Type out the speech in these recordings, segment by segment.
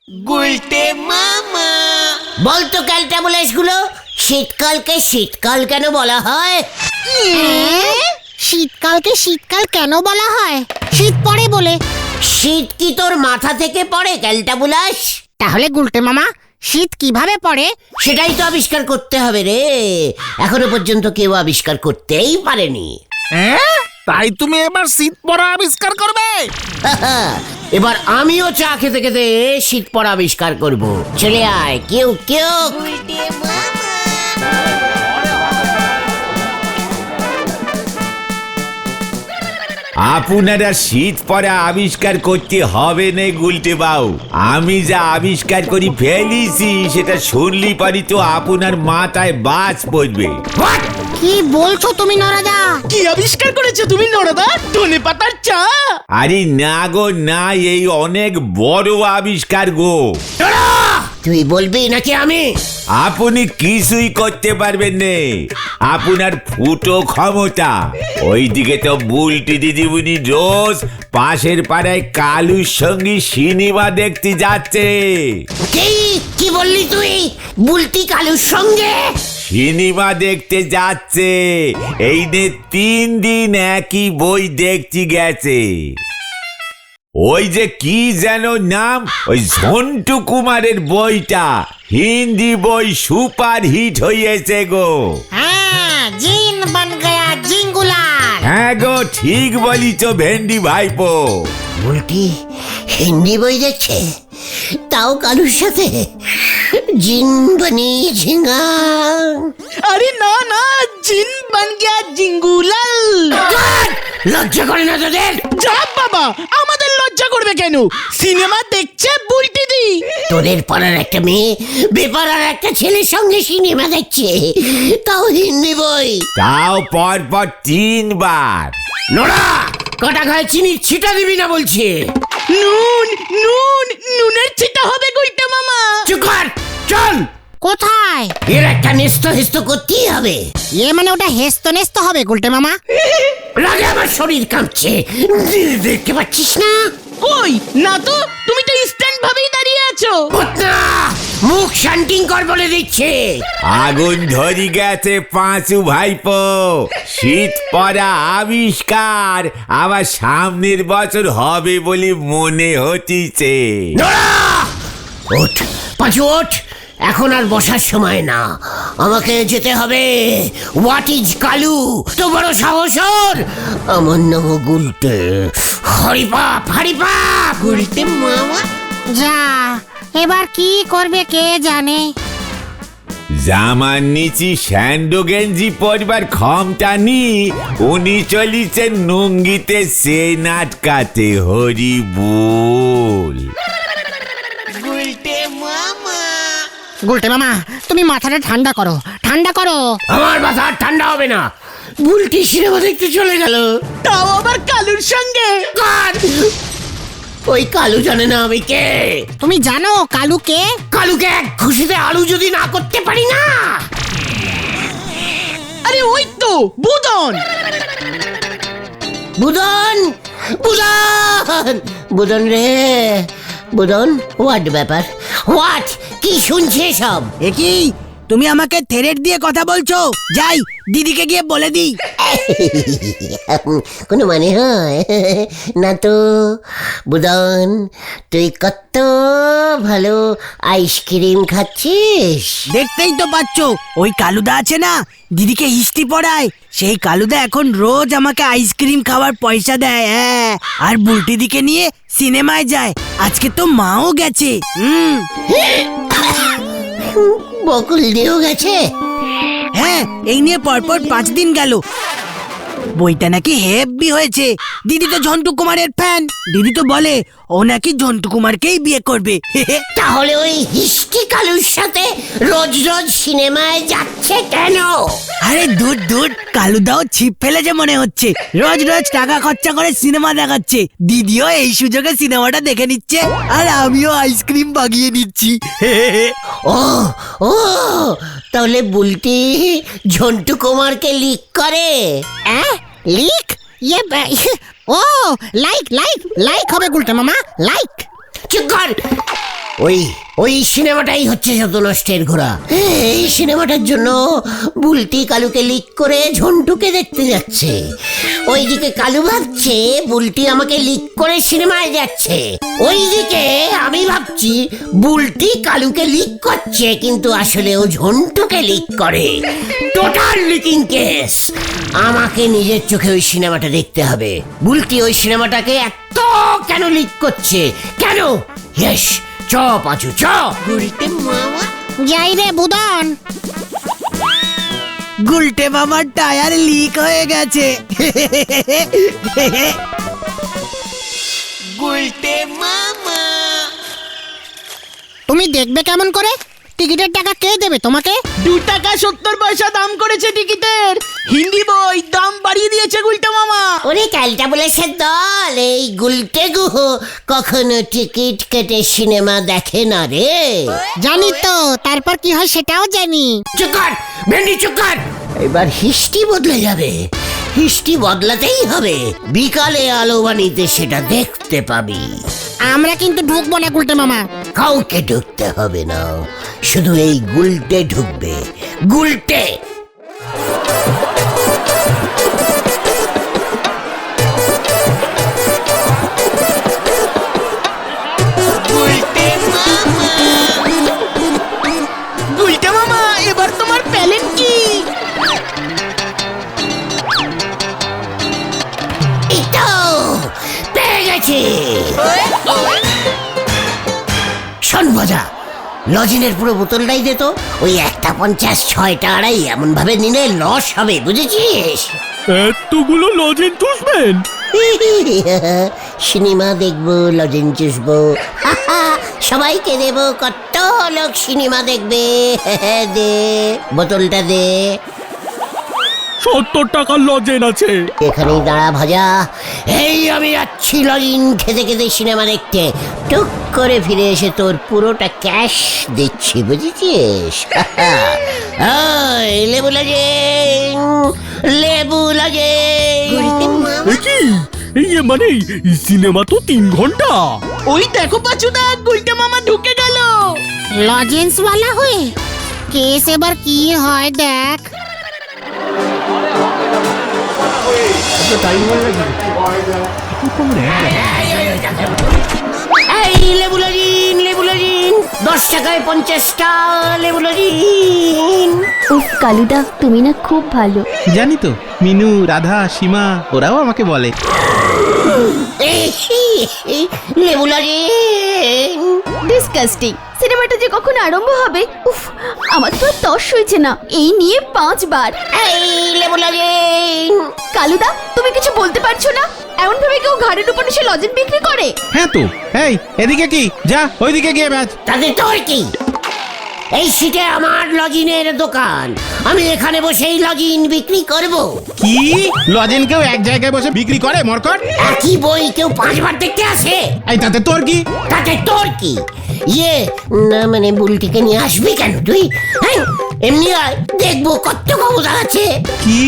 গুলটে মামা। বলতো ক্যালটাবুলাস গুলো, শীতকালকে শীতকাল কেন বলা হয়? শীতকালকে শীতকাল কেন বলা হয়? শীত পড়ে বলে। শীত কি তোর মাথা থেকে পড়ে ক্যালটাবুলাস? তাহলে গুলটে মামা শীত কিভাবে পড়ে? সেটাই তো আবিষ্কার করতে হবে রে। এখনো পর্যন্ত কেউ আবিষ্কার করতেই পারেনি। তাই তুমি এবার শীত পড়া আবিষ্কার করবে? এবার আমিও চা খেতে খেতে শীত পড়া আবিষ্কার করব। চলে আয় কেউ কেউ। আপনারা শীত পড়া আবিষ্কার করতে হবে না গুলটে বাউ। আমি যা আবিষ্কার করি ফেলিছি সেটা শুনলি পারি তো আপনার মাথায় বাজ পড়বে। কি বলছো তুমি নরাদা? কি আবিষ্কার করেছো তুমি নরদা? ধনে পাতার চা? আরে না গো না, এই অনেক বড় আবিষ্কার গো। তুই বলবি নাকি আমি? আপনি কিছুই করতে পারবেন না, আপনার ফুটো ক্ষমতা। ওইদিকে তো বুলটি দিদিমণি রোজ পাশের পাড়ায় কালুর সঙ্গে সিনেমা দেখতে যাচ্ছে। কি বললি তুই? বুলটি কালুর সঙ্গে সিনেমা দেখতে যাচ্ছে। এই নে 3 দিন একই বই দেখতে গেছে। ওই যে কি যেন নাম, ওই ঝন্টু কুমারের বইটা, হিন্দি বই সুপার হিট হয়েছে গো। হ্যাঁ, জিন বন গয়া জিঙ্গুলাল। হ্যাঁ গো, ঠিক বলিছ ভেন্ডি ভাইপো। বুলটি হিন্দি বই দেখছে, তাও কালুর সাথে। জিন বনি ঝিঙ্গা। আরে না না, জিন বন গয়া জিঙ্গুলাল। লজ্জা করে না তোদের? যা বাবা, আমাদের লজ্জা করবে কেন? সিনেমা দেখছে বুলটি দি। তোদের পাড়ার একটা মেয়ে বেপাড়ার একটা ছেলের সঙ্গে সিনেমা দেখছে, তাও হিন্দি বই। তাও পর পর 3 বার। নোরা, কটা গায়ে চিনির ছিটা দিবি না বলছি। নুন নুন নুনের ছিটা হবে গুলটে মামা। চুপ কর, চল। কোথায়? এর একটা নেস্ত হেস্ত করতেই হবে। মানে ওটা হেস্ত নেস্ত হবে গুলটে মামা? রাগে আমার শরীর কাঁপছে, দেখতে পাচ্ছিস না? কই না তো, তুমি তো স্ট্যান্ড ভাবেই দাঁড়িয়ে আছো। না, মুখ শান্টিং কর বলে দিচ্ছে। আগুন ধরি গেছে পাঁচু ভাইপো। শীত পড়া আবিষ্কার আবার সামনের বছর হবে বলে মনে হচ্ছে। নোরা, ওঠ পাঁচু ওঠ, এখন আর বসার সময় না, আমাকে যেতে হবে। What is Kalu? তো বড় সাহস ওর? আমার নাম গুলটে। হরিপাপ হরিপাপ। গুলটে মামা। যা, এবার কি করবে কে জানে। জামার নিচি স্যান্ডো গেঞ্জি পরবার ক্ষমতা নি, উনি চলিছেন নুঙ্গিতে সে নাটকাতে। হরি বল। গুলটে মামা তুমি মাথাটা ঠান্ডা করো, ঠান্ডা করো। আমার মাথা আর ঠান্ডা হবে না। বুলটি সিনেমা দেখতে চলে গেল, তাও আবার কালুর সঙ্গে। কার? ওই কালু জানে না আমি কে? তুমি জানো কালু কে? কালুকে এক খুশিতে আলু যদি না করতে পারি না। আরে ওই তো বুদন। বুদন বুদন বুদন রে, বুদন। হোয়াট ব্যাপার? হোয়াট? কি শুনছে সব? একই তুমি আমাকে থ্রেট দিয়ে কথা বলছো? যাই দিদিকে গিয়ে বলে দিই। কোনো মানে হয় না তো। বুদন, তুই কত ভালো আইসক্রিম খাচ্ছিস। দেখতেই তো পাচ্ছ, ওই কালুদা আছে না, দিদিকে হিস্ট্রি পড়ায়, সেই কালুদা এখন রোজ আমাকে আইসক্রিম খাওয়ার পয়সা দেয়। হ্যাঁ, আর বুলটি দিকে নিয়ে সিনেমায় যায়। আজকে তো মাও গেছে। বকুল দিয়েও গেছে? হ্যাঁ, এই নিয়ে পরপর 5 দিন গেল। বইটা নাকি হেভি হয়েছে। দিদি তো ঝন্টু কুমারের ফ্যান। দিদি তো বলে ও নাকি ঝন্টু কুমারকেই বিয়ে করবে। তাহলে ওই হিস্ট্রি কালুর সাথে রোজ রোজ সিনেমায় যাচ্ছে কেন? আরে দূর দূর, কালুদাও ছিপ ফেলেছে মনে হচ্ছে। রোজ রোজ টাকা খরচা করে সিনেমা দেখাচ্ছে। দিদিও এই সুযোগে সিনেমাটা দেখে নিচ্ছে, আর আমিও আইসক্রিম বাগিয়ে নিচ্ছি। ও ও, তাহলে বুলটি ঝন্টু কুমারকে লিক করে? লিক? ও লাইক লাইক লাইক হবে গুলটে মামা, লাইক। চুপ কর, ওই ওই সিনেমাটাই হচ্ছে যত নষ্টের ঘোড়া। এই সিনেমাটার জন্য বুলটি কালুকে লিক করে ঝন্টুকে দেখতে যাচ্ছে। ওইদিকে কালু ভাবছে বুলটি আমাকে লিক করে সিনেমায় যাচ্ছে, ওইদিকে আমি ভাবছি বুলটি কালুকে লিক করছে কিন্তু আসলে ও ঝন্টুকে লিক করে। Total leaking case. আমাকে নিজের চোখে ওই সিনেমাটা দেখতে হবে। বুলটি ওই সিনেমাটাকে এত কেন লিক করছে, কেন? ইয়েস, চ পাঁচু চ। যাই রে বুদন। গুলটে মামার টায়ার লিক হয়ে গেছে। তুমি দেখবে কেমন করে? টিকিটের টাকা কে দেবে তোমাকে? 2 টাকা 70 পয়সা দাম করেছে টিকিটের। হিন্দি বই দাম বাড়িয়ে দিয়েছে গুলটে মামা। ওরে ক্যালটা বলেছে দল, এই গুলটে গুহ কখনো টিকিট কেটে সিনেমা দেখে না রে। জানি তো, তারপর কি হয় সেটাও জানি। চুপ কর ভেন্ডি, চুপ কর। এবার হিস্ট্রি বদলে যাবে, হিস্ট্রি বদলাতেই হবে। বিকালে আলো বাণীতে সেটা দেখতে পাবি। আমরা কিন্তু ঢুকবো না গুলটে মামা। কাউকে ঢুকতে হবে না, শুধু এই গুলটে ঢুকবে। গুলটে গুলটে মামা এবার তোমার প্যালেন কি? এই তো পেয়ে গেছি। শোন মজা, লজিনের পুরো বোতলটাই দে তো। ওই 1.50 6টা আড়াই এমন ভাবে নিলে লস হবে, বুঝেছিস? এতগুলো লজেন চুষবেন? সিনেমা দেখবো, লজেন চুষবো, সবাইকে দেবো। কত লোক সিনেমা দেখবে। দে বোতলটা দে। 70 টাকার লজেন আছে। এখানেই দাঁড়া ভাজা। এই আমি যাচ্ছি লজিন খেতে খেতে সিনেমা দেখতে। টুক করে ফিরে এসে তোর পুরোটা ক্যাশ দিচ্ছি, বুঝেছিস? লেবু লজেন, লেবু লজেন। এ কি? মানে সিনেমা তো 3 ঘন্টা। ওই দেখো পাচুদা, গুলটে মামা ঢুকে গেল। লজেন্স ওয়ালা হয়ে কেস এবার কি হয় দেখ। এই লেবু লজিন, লেবু লজিন 10 টাকায় 50টা লেবু লজিন। উফ কালুদা, তুমি না খুব ভালো। জানি তো, মিনু, রাধা, সীমা ওরাও আমাকে বলে। লেবু লজিন। ডিসকাস্টিং। সিনেমাটা যে কখন আরম্ভ হবে, উফ আমার তো আর তর সইছে না। এই নিয়ে 5 বার। এই লেবু লজিন। কালুদা, তুমি কিছু বলতে পারছো না? এমন ভাবে কেউ ঘাড়ের উপর এসে লজেন বিক্রি করে? হ্যাঁ তো, এই এদিকে কি, যা ওইদিকে গিয়ে ব্যাচ। তাদের তোর কি? এই সিটে আমার লজিনের দোকান, আমি এখানে বসেই লজিন বিক্রি করব। কি লজেন কেউ এক জায়গায় বসে বিক্রি করে মরকট? একই বই কেউ 5 বার দেখতে আসে? এই তাতে তোর কি? তাতে তোর কি? ইয়ে না মানে বুলটিকে নিয়ে আসবি কেন তুই? হ্যাঁ এমনি আয়, দেখবো কত ক্ষমতা আছে। কি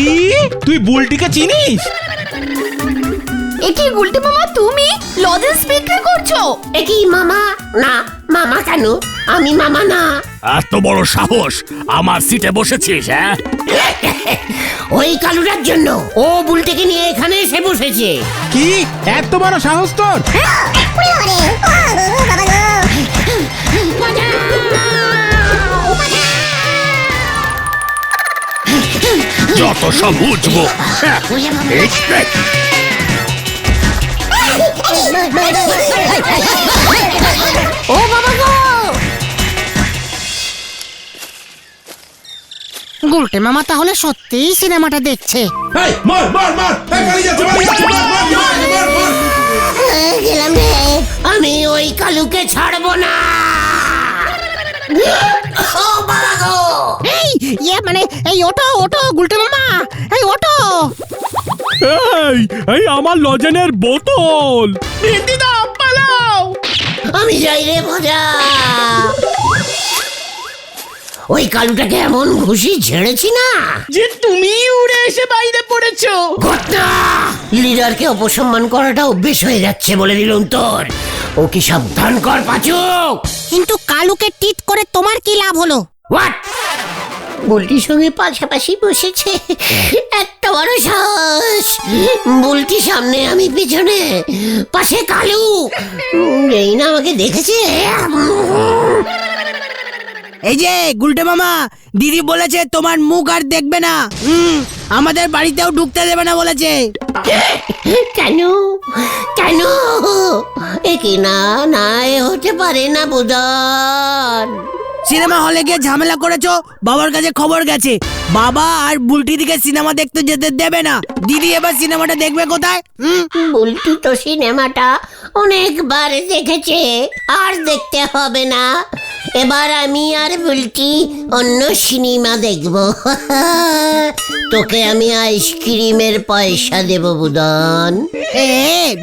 তুই বুলটিকে চিনিস? এ কি গুলটে মামা, তুমি লজেন্স বিক্রি করছো? একই মামা? না মামা কেন, আমি মামা না। এত বড় সাহস আমার সিটে বসেছিস? হ্যাঁ, ওই কালুটার জন্য ও বুলটিকে নিয়ে এখানে এসে বসেছে। কি এত বড় সাহস তোর? যত সব বুঝবো। ও বাবা গো! গুলটে মামা তাহলে সত্যিই সিনেমাটা দেখছে। গেলাম রে, আমি ওই কালুকে ছাড়বো না। ও বাবা গো! এই মানে এই ওটো ওটো গুলটে মামা, এই ওটো। এই আমার লজেনের বোতল। ভেন্ডিদা পালাও। আমি যাই রে ভজা। ওই কালুটাকে এমন ঘুষি ঝেড়েছি না যে তুমি উড়ে এসে বাইরে পড়েছো। ঘটনা লিডারকে অপসম্মান করাটা অভ্যেস হয়ে যাচ্ছে বলে দিলুম তোর। ও কি সাবধান কর পাচু। কিন্তু কালুকে টিট করে তোমার কি লাভ হলো? হোয়াট? বুলটির সঙ্গে পাশাপাশি বসেছে, এত বড় সাহস। বুলটি সামনে, আমি পিছনে, পাশে কালু। এই না আমাকে দেখেছে। এই যে গুলটে মামা, দিদি বলেছে তোমার মুখ আর দেখবে না। আমাদের বাড়িতেও ঢুকতে দেবে না বলেছে। কেন কেন? এ কি না না, এ হতে পারে না বুদন। সিনেমা হলে গিয়ে ঝামেলা করেছো, বাবার কাছে খবর গেছে। বাবা আর বুলটি দিকে সিনেমা দেখতে যেতে দেবে না। দিদি এবার সিনেমাটা দেখবে কোথায়? বুলটি তো সিনেমাটা অনেকবার দেখেছে, আর দেখতে হবে না। এবার আমি আর বুলটি অন্য সিনেমা দেখব। তোকে আমি আইসক্রিমের পয়সা দেব বুদন।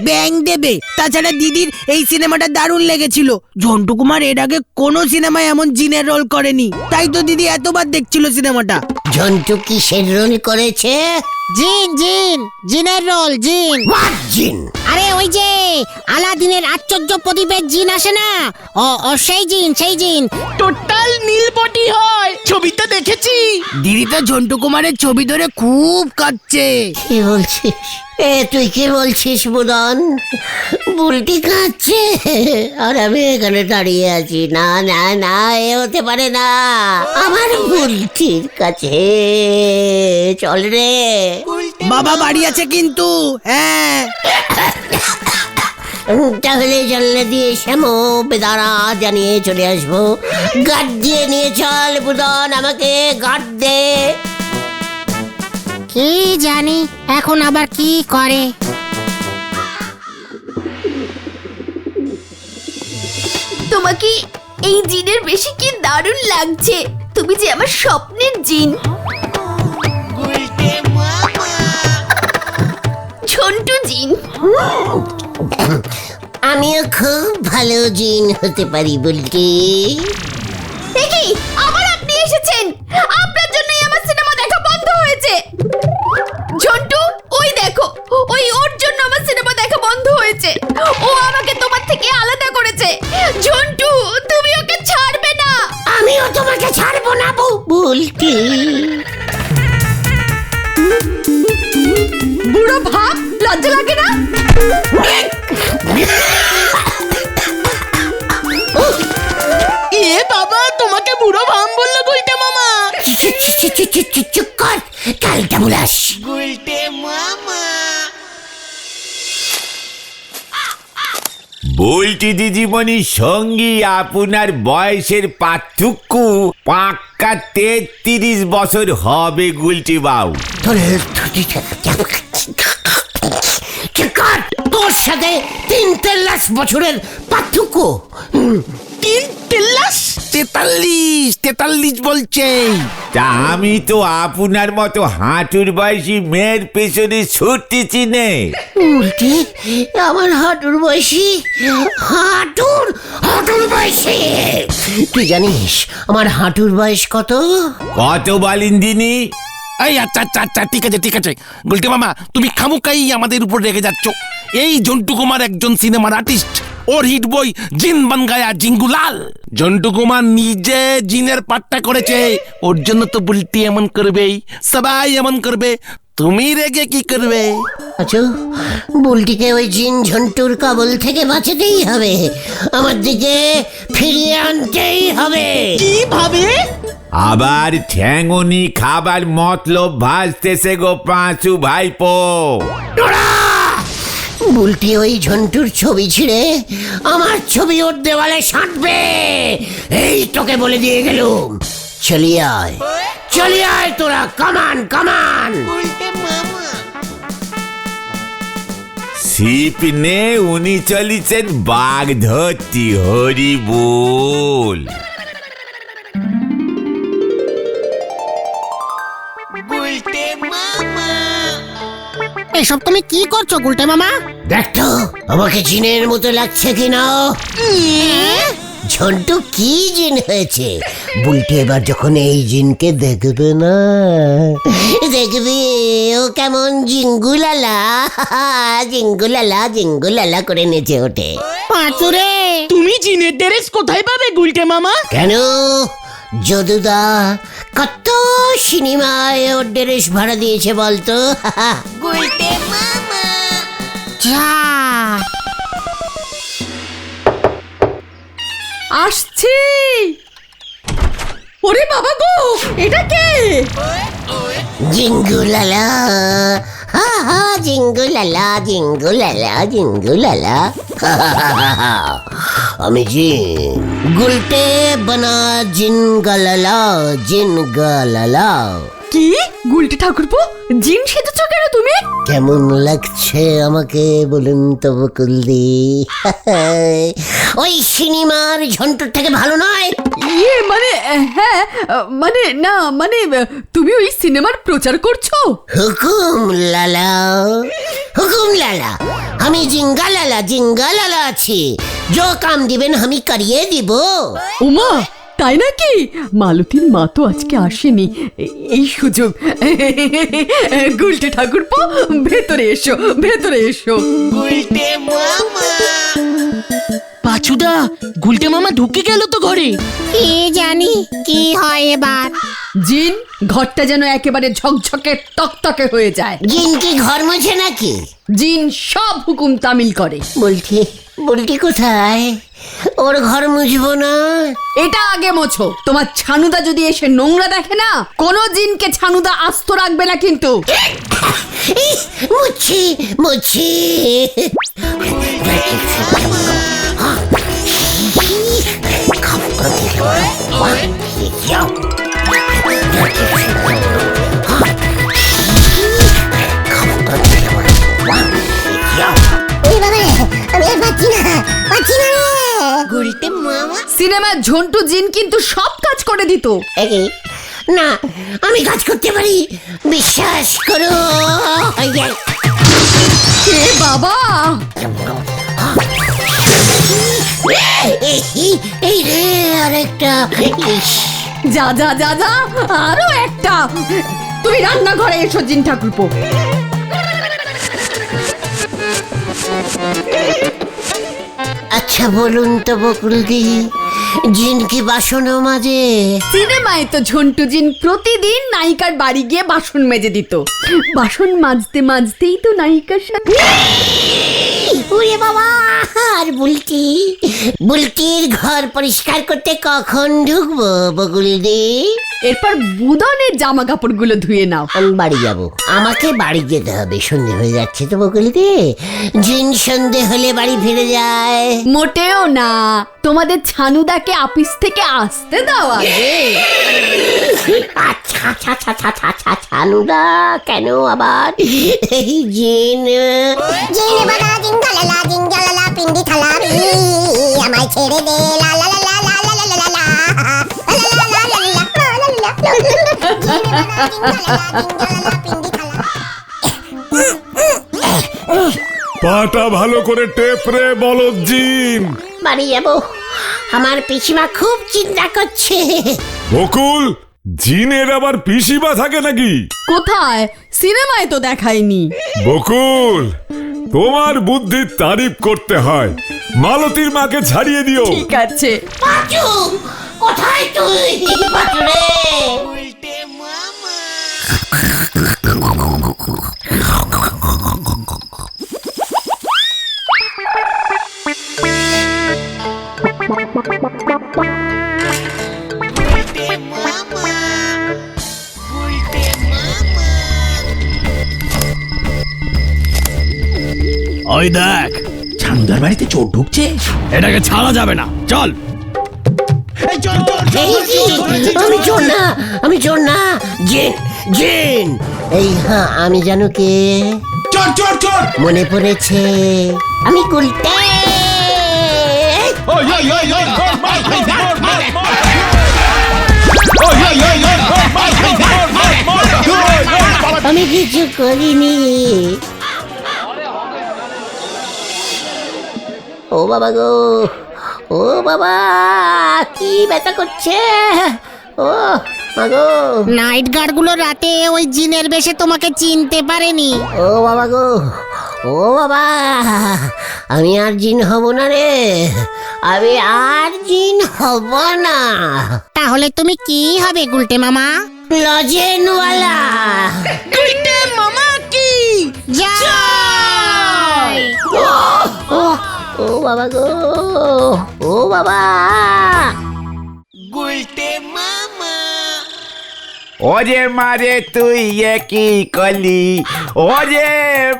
ব্যাং দেবে। তাছাড়া দিদির এই সিনেমাটা দারুণ লেগেছিল। ঝন্টু কুমার এর আগে কোনো সিনেমায় এমন জিনের রোল করেনি, তাই তো দিদি এতবার দেখছিল সিনেমাটা। ঝন্টু কিসের রোল করেছে? জিন জিন জিনের রোল, জিন। হোয়াট জিন? আরে ওই যে আলাদিনের আশ্চর্য প্রদীপের জিন আসে না, ও সেই জিন, সেই জিন। টোটাল নীলপটি হয়, ছবিটা দেখেছি। দিদি তো ঝন্টু কুমারের ছবি ধরে খুব কাঁদছে। কি বলছিস? তুই কি বলছিস বুদন? বুলটি কাঁদছে আর আমি এখানে দাঁড়িয়ে আছি? না না না, এ হতে পারে না। আমার বুলটির কাছে চল রে। বাবা বাড়ি আছে কিন্তু। হ্যাঁ, তাহলে জানলা দিয়ে শ্যামো বেদারা জানিয়ে চলে আসবো। গার্ড দিয়ে নিয়ে চল বুদন, আমাকে গার্ড দে। কি জানি এখন আবার কি করে। তোমাকে এই জিনের বেশি কি দারুণ লাগছে। তুমি যে আমার স্বপ্নের জিন। ঝন্টু জিন। আমিও খুব ভালো জিন হতে পারি বুলটি। দেখি আবার আপনি এসেছেন। আপনার জন্যই আমার সিনেমা দেখা বন্ধ হয়েছে। ঝন্টু, ওই দেখো, ওর জন্য আমার সিনেমা দেখা বন্ধ হয়েছে। ও আমাকে তোমার থেকে আলাদা করেছে। ঝন্টু, তুমি ওকে ছাড়বে না। আমিও তোমাকে ছাড়বো না বুলটি। বুড়ো ভাব, লজ্জা লাগে না? এ বাবা, তোমাকে বুড়ো ভাম বললো গুলটে মামা। চুপ কর, কালটা বুলাস। বলটি দিদিমণির সঙ্গে আপনার বয়সের পার্থক্য পাক্কা 33 বছর হবে গুলটি বাবু। তোর সাথে 3 বছরের পার্থক্য। 43 বলছে। তা আমি তো আপনার মতো হাঁটুর বয়সী মেয়ের পেছনে ছুটতেছি নে। উল্টে আমার হাঁটুর বয়সী, হাঁটুর বয়সী। তুই জানিস আমার হাঁটুর বয়স কত? কত বলেন দিনি? এই আচ্ছা আচ্ছা আচ্ছা, ঠিক আছে ঠিক আছে। গুলটে মামা, তুমি খামুকাই আমাদের উপর রেগে যাচ্ছ। এই ঝন্টু কুমার একজন সিনেমার আর্টিস্ট। ওর হিট বই জিন বান গায়া জিঙ্গুলাল। ঝন্টু কুমার নিজে জিনের পাঠটা করেছে। ওর জন্য তো বুলটি এমন করবেই, সবাই এমন করবে। তুমি রেগে কি করবে? আচ্ছা, বুলটিকে ওই জিন ঝন্টুর কবল থেকে বাঁচাতেই হবে, আমার দিকে ফিরিয়ে আনতেই হবে। কিভাবে? আবার ঠ্যাঙনি খাবার মতলব ভাসতেছে গো পাঁচু ভাইপো। বুলটি ওই ঝন্টুর ছবি ছিঁড়ে আমার ছবি ওর দেওয়ালে সাঁটবে, এই তোকে বলে দিয়ে গেলুম। চলিয়ে আয় তোরা, কামান কামান। ছিপ নে উনি চলিছেন বাঘ ধরতি, হরি বল। এসব তুমি কি করছো গুলটে মামা? দেখ তো আমাকে জিনের মতো লাগছে কিনা। ঝন্টু কি জিন হয়েছে? বুলটি এবার যখন এই জিনকে দেখবে না, দেখবে ও কেমন জিঙ্গুলালা জিঙ্গুলালা জিঙ্গুলালা করে নেচে ওঠে। পাঁচুরে তুমি জিনের ড্রেস কোথায় পাবে গুলটে মামা? কেন যদুদা কত সিনেমায় ওর ড্রেস ভাড়া দিয়েছে বলতো? যা আসছি। ওরে বাবা গো, এটা কে? জিঙ্গুলালা হা হা জিঙ্গুলালা জিঙ্গুলালা জিঙ্গুলালা আমি জিন গুলটে বনা জিনগালালা জিনগালালা। কি গুলটি ঠাকুরপো, জিন সেজেছ কেন তুমি? কেমন লাগছে আমাকে বলুন তো বকুলদি? ওই সিনেমার ঝন্টুর থেকে ভালো নয়? ইয়ে মানে হ্যাঁ, মানে না মানে তুমি ওই সিনেমার প্রচার করছো? হুকুম লালা হুকুম লালা, আমি জিঙ্গালালা জিঙ্গালালা আছি, जो काम দিবেন আমি করিয়ে দিব। ওমা তাই নাকি? মালতীর মা তো আজকে আসেনি, এই সুযোগ। গুলটে ঠাকুরপো ভেতরে এসো, ভেতরে এসো। পাচুদা, গুলটে মামা ঢুকে গেল তো ঘরে। কি জানি কি হয় এবার। জিন ঘরটা যেন একেবারে ঝকঝকে তকতকে হয়ে যায়। জিন কি ঘর মুছে নাকি? জিন সব হুকুম তামিল করে। বলছি বলটি কোথায়? ওর ঘর মুছবো না। এটা আগে মোছো, তোমার ছানুদা যদি এসে নোংরা দেখে না, কোনো জিনকে ছানুদা আস্ত রাখবে না কিন্তু। মুছি মুছি সিনেমার ঝন্টু জিন কিন্তু সব কাজ করে দিত। না আমি কাজ করতে পারি, বিশ্বাস করো। এ বাবা, এই রে আরেকটা। যা যা যা যা, আরো একটা। তুমি রান্নাঘরে এসো জিন ঠাকুরপো। আচ্ছা বলুন তো বকুলদি, জিন কি বাসনও মাজে? সিনেমায় তো ঝন্টু জিন প্রতিদিন নায়িকার বাড়ি গিয়ে বাসন মেজে দিত। বাসন মাজতে মাজতেই তো নায়িকার সাথে। ওরে বাবা, আর বুলটি বুলটির ঘর পরিষ্কার করতে কখন ঢুকবো বকুলদি? এরপর বুদনের জামা কাপড়গুলো ধুয়ে নাও। আমি বাড়ি যাব, আমাকে বাড়ি যেতে হবে, সন্ধে হয়ে যাচ্ছে তো বকুলদি। জিন সন্ধে হলে বাড়ি ফিরে যায়? মোটেও না, তোমাদের ছানুদাকে অফিস থেকে আসতে দাও আগে। আচ্ছা আচ্ছা আচ্ছা আচ্ছা আচ্ছা ছানুদা কেন আবার? এই জিন জিন বানা জিঙ্গালালা জিঙ্গালালা পিন্ডি থালাবি, আমায় ছেড়ে দে লা লা লা লা লা লা লা লা লা পাটা ভালো করে টেপরে বলো জিন। বাড়ি যাব, আমার পিসিমা খুব চিন্তা করছে। বকুল, জিনের আবার পিসিমা থাকে নাকি? কোথায়? সিনেমায় তো দেখায়নি। বকুল, তোমার বুদ্ধির তারিফ করতে হয়। মালতীর মাকে ছাড়িয়ে দিও। ঠিক আছে। পাঁচু, কোথায় তুই? পাঁচু রে। ওই দেখ, ছানুদার বাড়িতে চোর ঢুকছে, এটাকে ছাড়া যাবে না। চল। আমি চোর না, আমি চোর না, জিন জিন। এই হ্যাঁ, আমি জানো কে? চোর চোর চোর। মনে পড়েছে, আমি গুলটে। আমি কিছু করিনি। ও বাবা গো, ও বাবা, কি ব্যথা করছে! ও মাগো! নাইট গার্ডগুলো রাতে ওই জিনের বেশে তোমাকে চিনতে পারেনি। ও বাবা গো! ও বাবা, আমি আর জিন হব না রে, আমি আর জিন হব না। তাহলে তুমি কি হবে গুলটে মামা? লজেনওয়ালা। গুলটে মামা কি যাই! ও বাবা গো! ও বাবা! ওরে মারে তুই কি কলি, ওরে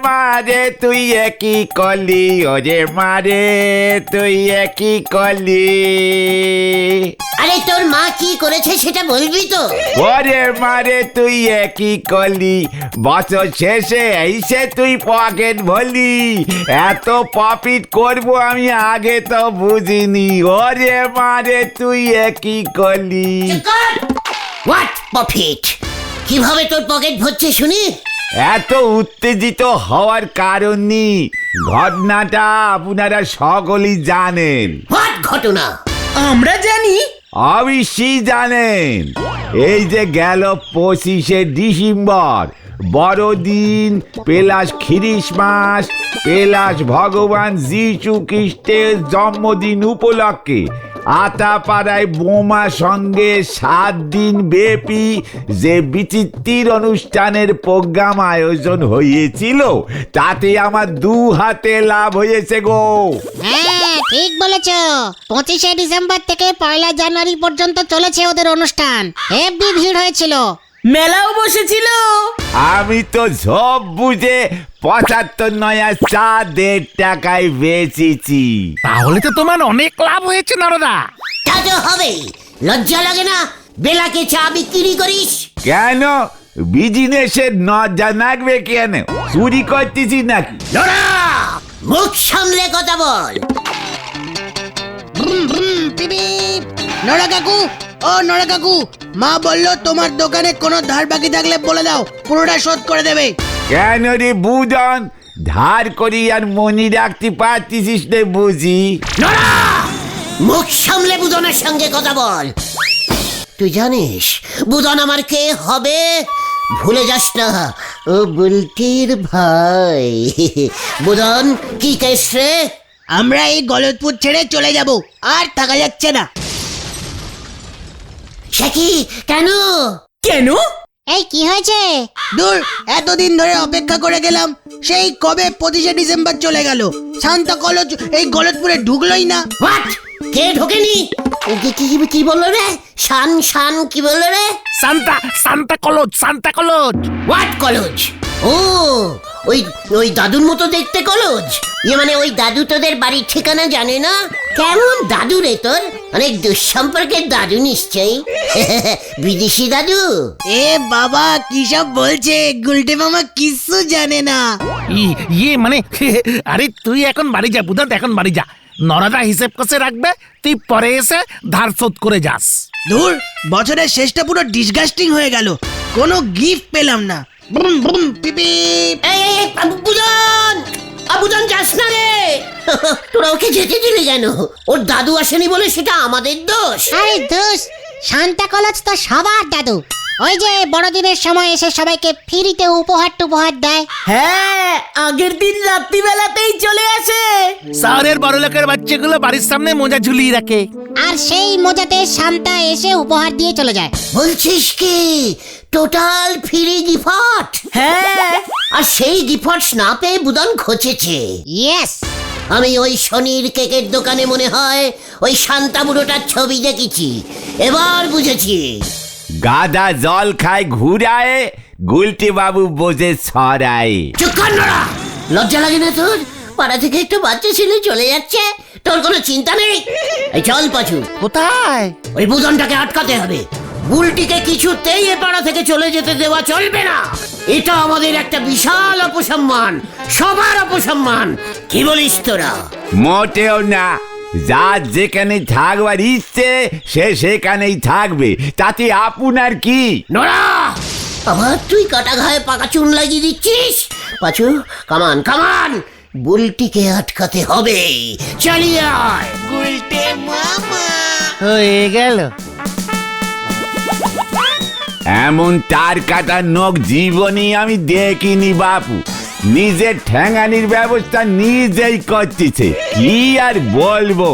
মারে তুই কি কলি, ওরে মারে তুই কি কলি। আরে তোর মা কি করেছে সেটা বলবি তো? ওরে মারে তুই কি কলি, বছর শেষে এসে তুই পকেট ভরলি, এত প্রফিট করব আমি আগে তো বুঝিনি। ওরে মারে তুই কি কলি। What profit? কিভাবে তোর পকেট ভরছে শুনি? এত উত্তেজিত হওয়ার কারণ নেই, ঘটনাটা আপনারা সকলেই জানেন। হোয়াট ঘটনা? আমরা জানি। অবশ্যই জানেন। এই যে গেল 25শে ডিসেম্বর, বড়দিন প্লাস খ্রিসমাস প্লাস ভগবান যীশু খ্রিস্টের জন্মদিন উপলক্ষে আতাপাড়ায় বোমা সঙ্গে 7 দিন ব্যাপী যে বিচিত্র অনুষ্ঠানের প্রোগ্রাম আয়োজন হয়েছিল, তাতে আমার 2 হাতে লাভ হয়েছে গো। হ্যাঁ ঠিক বলেছ। 25শে ডিসেম্বর থেকে 1 জানুয়ারি পর্যন্ত চলেছে ওদের অনুষ্ঠান। হেভি ভিড় হয়েছিল। মেলাও বসেছিল। আমি তো সব বুঝে 75 নয়া চা 1.5 টাকায় বেচেছি। তাহলে তো তোমার অনেক লাভ হয়েছে নরদা। তা তো হবে, লজ্জা লাগে না বেলাকে চা বিক্রি করিস? কেন বিজনেসের নজা নাকবে কেন? চুরি করতেছি নাকি? নোরা, মুখ সামলে কথা বল। নড়া কাকু, ও নড়া কাকু, মা বললো তোমার দোকানে কোনো ধার বাকি থাকলে বলে দাও, পুরোটা শোধ করে দেবে। কেন রে বুদন, ধার করি আর মনি রাখতে পারতিস রে বুঝি? নোরা, মুখ সামলে বুদনের সঙ্গে কথা বল। তুই জানিস বুদন আমার কে হবে? ভুলে যাস না, ও বুলটির ভাই। বুদন কি কেস রে? আমরা এই গলতপুর ছেড়ে চলে যাব, আর থাকা যাচ্ছে না। সে কি? কেন? কেন? এই কি হয়েছে? দূর, এতদিন ধরে অপেক্ষা করে গেলাম, সেই কবে 25শে ডিসেম্বর চলে গেল, শান্তা কলেজ এই গলতপুরে ঢুকলোই না। হোয়াট? কে ঢোকেনি? কি বললো রে? শান কি বললো রে? Santa college. What college? ও, ওই দাদুর মতো দেখতে কলেজ? ইয়ে মানে ওই দাদু তোদের বাড়ির ঠিকানা জানে না? কেমন দাদু রে তোর? অনেক দুঃসম্পর্কের দাদু নিশ্চয়ই। বিদেশি দাদু? এ বাবা, কি সব বলছে, গুলটে মামা কিচ্ছু জানে না। ইয়ে মানে আরে তুই এখন বাড়ি যা বুধন, এখন বাড়ি যা। নরদা হিসেব কষে রাখবে, তুই পরে এসে ধার শোধ করে যাস। দূর, বছরের শেষটা পুরো ডিসগাস্টিং হয়ে গেল, কোনো গিফট পেলাম না। বুম বুম পিপি। এই বুদন যাস না রে। তোরা ওকে যেতে দিলে কেন? ওর দাদু আসেনি বলে সেটা আমাদের দোষ? আরে দোষ, শান্তা কলেজ তো সবার দাদু। ওই যে বড়দিনের সময় এসে সবাইকে ফ্রিতে উপহার দেয়। হ্যাঁ, আগের দিন রাত্রিবেলাতেই চলে আসে। শহরের বড় লোকের বাচ্চাগুলো বাড়ির সামনে মোজা ঝুলিয়ে রাখে, আর সেই মজাতে শান্তা এসে উপহার দিয়ে চলে যায়। বলছিস কি? Total free gift? হ্যাঁ, আর সেই গিফট না পেয়ে বুদন খচেছে। ইয়েস। আমি ওই শনির কেকের দোকানে মনে হয় ওই শান্তা বুড়োটার ছবি দেখেছি, এবার বুঝেছি। গাদা জল খায় ঘুরায়, গুলটি বাবু বোঝে ছড়ায়। চুপ কর নোরা, লজ্জা লাগে না তোর? পাড়া থেকে একটু বাচ্চা ছেলে চলে যাচ্ছে, তোর কোনো চিন্তা নেই? এই চল পাচু। কোথায়? ওই বুদনটাকে আটকাতে হবে। বুলটিকে কিছুতেই এ পাড়া থেকে চলে যেতে দেওয়া চলবে না। এটা আমাদের একটা বিশাল অপসম্মান, সবার অপসম্মান। কি বলিস তোরা? মোটেও না, যার যেখানে থাকবার ইচ্ছে সে সেখানেই থাকবে, তাতে আপনার কি? নোরা, আবার তুই কাটা ঘায়ে পাকা চুন লাগিয়ে দিচ্ছিস। পাচু, কামান, বুলটিকে আটকাতে হবে। চালিয়ে আয়। হয়ে গেল। এমন তার কাটা নখ জীবনই আমি দেখিনি বাপু। নিজের ঠ্যাঙানির ব্যবস্থা নিজেই করতেছে, কি আর বলবো।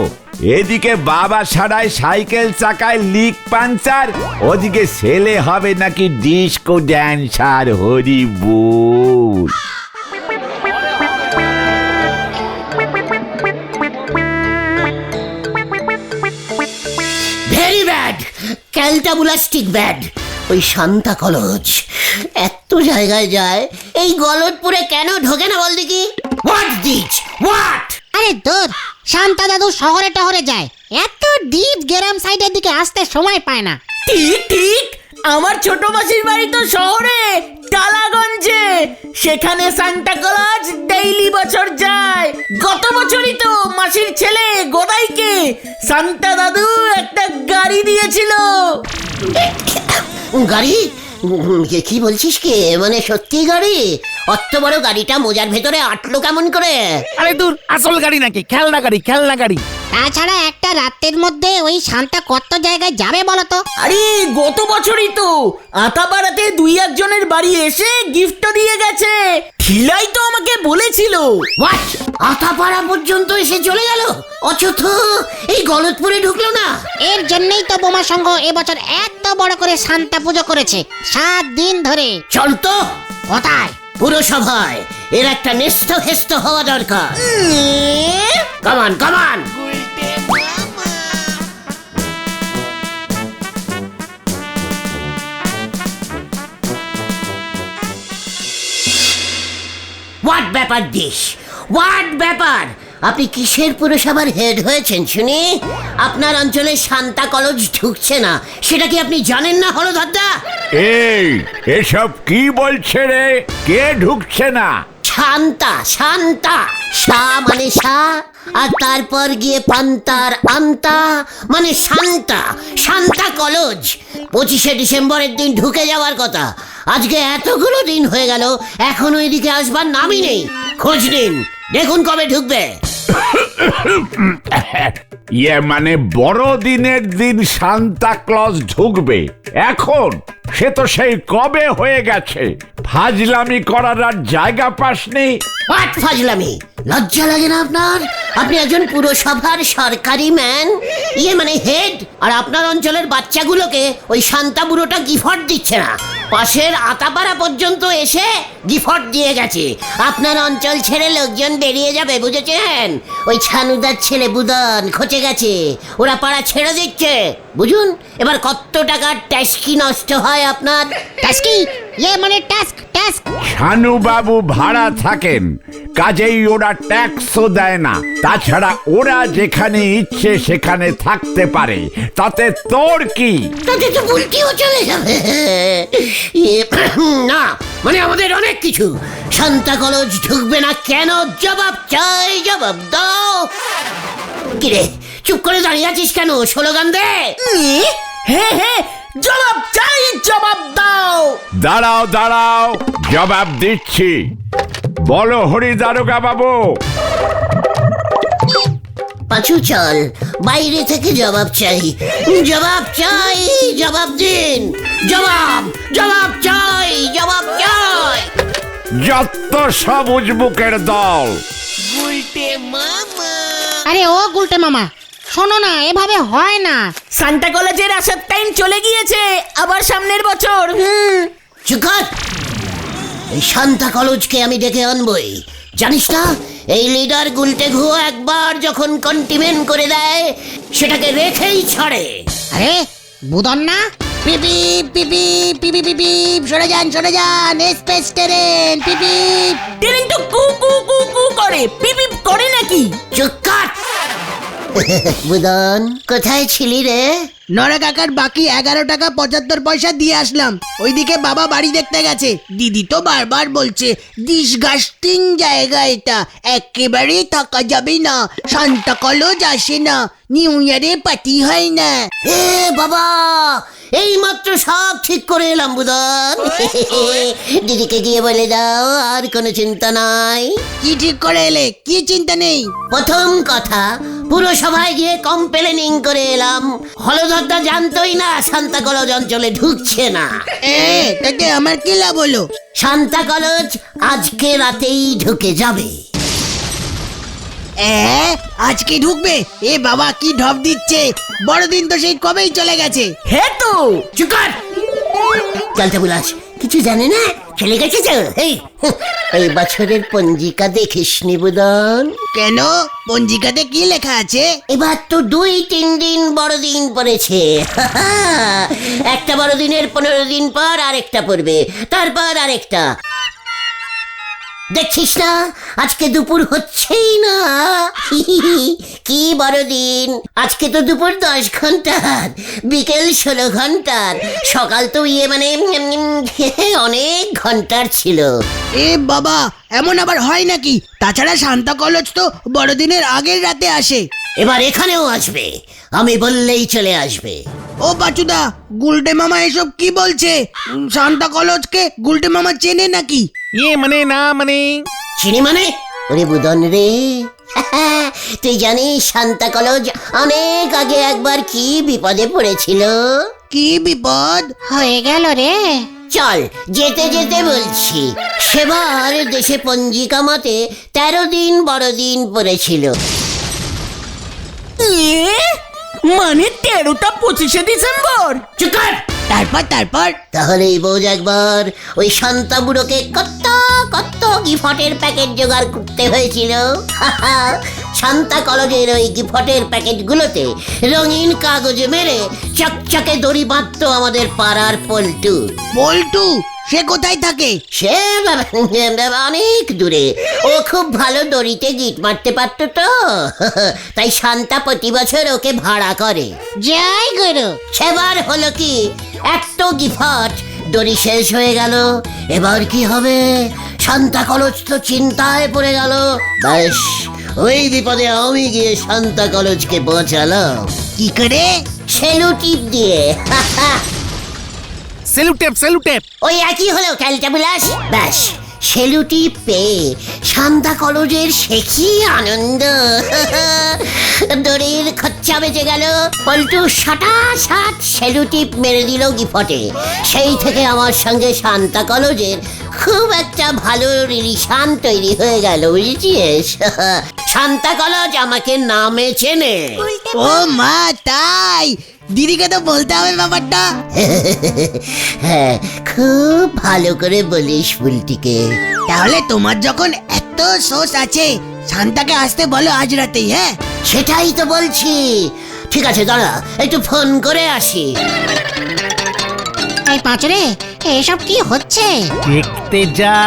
এদিকে বাবা সারায় সাইকেল চাকায় লিক পাঞ্চার, ওদিকে ছেলে হবে নাকি ডিস্কো ড্যান্সার। হরি বল। ভেরি ব্যাড, ক্যালটাবুলাস্টিক ব্যাড। ওই শান্তা কলেজ এত জায়গায় যায়, এই গলতপুরে কেন ঢোকে না বল দেখি? What this what? আরে দূর, শান্তা দাদু শহরে টহরে যায়, এত ডিপ গ্রাম সাইডের দিকে আসতে সময় পায় না। ঠিক ঠিক, আমার ছোট মাসির বাড়ি তো শহরে, টালাগঞ্জে। সেখানে সান্টা ক্লজ ডেইলি বছর যায়। গত বছরই তো মাসির ছেলে গোদাইকে সান্টা দাদু একটা গাড়ি দিয়েছিল। গাড়ি? কি বলছিস কি? মানে সত্যি গাড়ি? অত বড় গাড়িটা মোজার ভেতরে আটলো কেমন করে? আরে দূর, আসল গাড়ি নাকি? খেলনা গাড়ি, খেলনা গাড়ি। তাছাড়া একটা রাতের মধ্যে ওই শান্তা কত জায়গায় যাবে বলতো? আরে গত বছরই তো আতাপাড়াতে 2-1 বাড়ি এসে গিফট দিয়ে গেছে। ঠিলাই তো আমাকে বলেছিল। হোয়াট? আতাপাড়া পর্যন্ত এসে চলে গেল? অচথ এই গলতপুরে ঢুকলো না? এর জন্যই তো বোমা সংঘ এবছর এত বড় করে শান্তা পুজো করেছে 7 দিন ধরে। চল তো। কোথায়? পুরসভায়। এর একটা নেস্ত হেস্ত হওয়া দরকার। কামান কামান। হোয়াট ব্যাপার দিস? হোয়াট ব্যাপার? আপনি কিসের পুরসভার হেড হয়েছেন শুনি? আপনার অঞ্চলে শান্তা কলেজ ঢুকছে না, সেটা কি আপনি জানেন না হলধরদা? এই এসব কি বলছে রে? কে ঢুকছে না? শান্তা, শান্তা। শা মানে শা, আর তারপর গিয়ে পান্তার আন্তা মানে শান্তা। শান্তা কলেজ 25শে ডিসেম্বরের দিন ঢুকে যাওয়ার কথা। আজকে এতগুলো দিন হয়ে গেল, এখন ওইদিকে আসবার নামই নেই। খোঁজ নিন, দেখুন কবে ঢুকবে। ইয়ে মানে বড়দিনের দিন সান্তা ক্লজ ঢুকবে এখন? সে তো সেই কবে হয়ে গেছে। ফাজলামি করার আর জায়গা পাসনি। হোয়াট ফাজলামি? লজ্জা লাগে না আপনার? আপনি একজন পুরসভার সরকারি ম্যান, ইয়ে মানে হেড, আর আপনার অঞ্চলের বাচ্চাগুলোকে ওই শান্তা বুড়োটা গিফট দিচ্ছে না। পাশের আতাপাড়া পর্যন্ত এসে গিফট দিয়ে গেছে। আপনার অঞ্চল ছেড়ে লোকজন বেরিয়ে যাবে, বুঝেছেন? ওই ছানুদার ছেলে বুদন খচে গেছে, ওরা পাড়া ছেড়ে দিচ্ছে। বুঝুন এবার কত টাকার ট্যাক্সি নষ্ট হয় আপনার। টাস্কি? ইয়ে মানে টাস্ক, টাস্ক। শানু বাবু ভাড়া থাকেন, কাজেই ওরা ট্যাক্সও দেয় না। তাছাড়া ওরা যেখানে ইচ্ছে সেখানে থাকতে পারে, তাতে তোর কি? তাতে তো বুলটিও চলে যাবে। না মানে আমাদের অনেক কিছু। শান্তা কলেজ ঢুকবে না কেন? জবাব চাই, জবাব দাও। কিরে চুপ করে দাঁড়িয়ে আছিস কেন? স্লোগান দে। হ্যাঁ হ্যাঁ, জবাব চাই, জবাব দাও। দাঁড়াও দাঁড়াও, জবাব দিচ্ছি। বলো হরি দারোগা বাবু। পাঁচু চল, বাইরে থেকে জবাব চাই। জবাব চাই, জবাব দিন। জবাব, জবাব চাই, জবাব চাই। যত সবুজ বুকের দল। আরে ও গুলটে মামা, শোনো না, এভাবে হয় না। সান্টা কলেজের আসার টাইম চলে গিয়েছে, আবার সামনের বছর। চুকার, এই শান্তা কলেজকে আমি ডেকে আনবই। জানিস না, এই লিডার গুলটে ঘুয়ো একবার যখন কন্টিমেন্ট করে দেয় সেটাকে রেখেই ছাড়ে। আরে বুদন না? পিপি পিপি পিপি পিপি, সরে যান সরে যান, স্পেস ট্রেন পিপি। ট্রেন তো কু কু কু কু করে, পিপ করে নাকি? চুকার। বুদন কোথায় ছিলি রে? নরা কাকার বাকি 11 টাকা 75 পয়সা দিয়ে আসলাম। ওইদিকে বাবা বাড়ি দেখতে গেছে। দিদি তো বারবার বলছে ডিসগাস্টিং জায়গা এটা, একেবারে থাকা যাবে না, শান্তা কলেজ আসে না, নিউ ইয়ারে পার্টি হয় না। এ বাবা, এই মাত্র সব ঠিক করে এলাম বুদন। দিদিকে গিয়ে বলে দাও আর কোনো চিন্তা নাই। কি ঠিক করে এলে? কি চিন্তা নেই? প্রথম কথা, পুরসভায় গিয়ে কমপ্লেনিং করে এলাম। হলধরদা জানতোই না সান্তা কলেজ অঞ্চলে ঢুকছে না। তাতে আমার কি লাভ হলো? সান্তা কলেজ আজকে রাতেই ঢুকে যাবে। আজকে ঢুকবে? এ বাবা কি ঢপ দিচ্ছে! বড়দিন তো সেই কবেই চলে গেছে। হে তো চুকার চলতে বুলাস, কিছু জানে না, চলে গেছে তো। এই বছরের পঞ্জিকা দেখিস নি বুদন? কেন? পঞ্জিকাতে কি লেখা আছে? এবার তো 2-3 দিন বড়দিন পড়েছে। একটা বড়দিনের 15 দিন পর আরেকটা পড়বে, তারপর আরেকটা। দেখছিস না আজকে দুপুর হচ্ছেই না। কি বড়দিন! আজকে তো দুপুর 10 ঘন্টার, বিকেল 16 ঘন্টার, সকাল তো অনেক ঘন্টার ছিল। এ বাবা, এমন আবার হয় নাকি? তাছাড়া সান্তা কলেজ তো বড়দিনের আগের রাতে আসে। এবার এখানেও আসবে, আমি বললেই চলে আসবে। ও বাচুদা, গুলটে মামা এসব কি বলছে? সান্তা কলেজকে গুলটে মামা চেনে নাকি? চিনি মানে? ওরে বুদন রে, তুই জানিস সান্তা কলেজ অনেক আগে একবার কি বিপদে পড়েছিল? কি বিপদ হয়ে গেল রে? চল যেতে যেতে বলছি। সেবার দেশে পঞ্জিকা মতে 13 দিন বড়দিন পড়েছিল। মানে 13টা 25শে ডিসেম্বর? চুকার! তারপর তাহলেই বোঝ একবার ওই শান্তা বুড়োকে কত কত গিফটের প্যাকেট জোগাড় করতে হয়েছিল। শান্তা কলেজের ওই গিফটের প্যাকেটগুলোতে রঙিন কাগজে মেরে চকচকে দড়ি বাঁধতো আমাদের পাড়ার পল্টু। বল্টু সে কোথায় থাকে? সে অনেক দূরে। ও খুব ভালো দড়িতে গিট মারতে পারতো তো, তাই শান্তা প্রতি বছর ওকে ভাড়া করে। জয় গুরু। সেবার হলো কি, এত গিফট দড়ি শেষ হয়ে গেল। এবার কি হবে? শান্তা কলেজ তো চিন্তায় পড়ে গেল। ব্যাস, ওই বিপদে আমি গিয়ে শান্তা কলেজকে বাঁচালাম। কি করে? সেলুটিপ দিয়ে। সেলুটেপ। ওই একই হলো ক্যালটা বিলাস। ব্যাস, সেলুটিপ পেয়ে শান্তা কলেজের সে কি আনন্দ! দড়ির খরচা বেঁচে গেল। পল্টু সাটাসাট সেলুটিপ মেরে দিল গিফটে। সেই থেকে আমার সঙ্গে শান্তা কলেজের খুব একটা ভালো রিলেশন তৈরি হয়ে গেল, বুঝেছিস? শান্তা কলেজ আমাকে নামে চেনে। ও মা, তাই? দিদিকে তো বলতে হবে ব্যাপারটা। হ্যাঁ, খুব ভালো করে বলিস বুলটিকে। তাহলে তোমার যখন এত সোর্স আছে, শান্তাকে আসতে বলো আজ রাতেই। হ্যাঁ, সেটাই তো বলছি। ঠিক আছে, দাঁড়া একটু ফোন করে আসি। এই পাঁচরে, এসব কি হচ্ছে? দেখতে যা,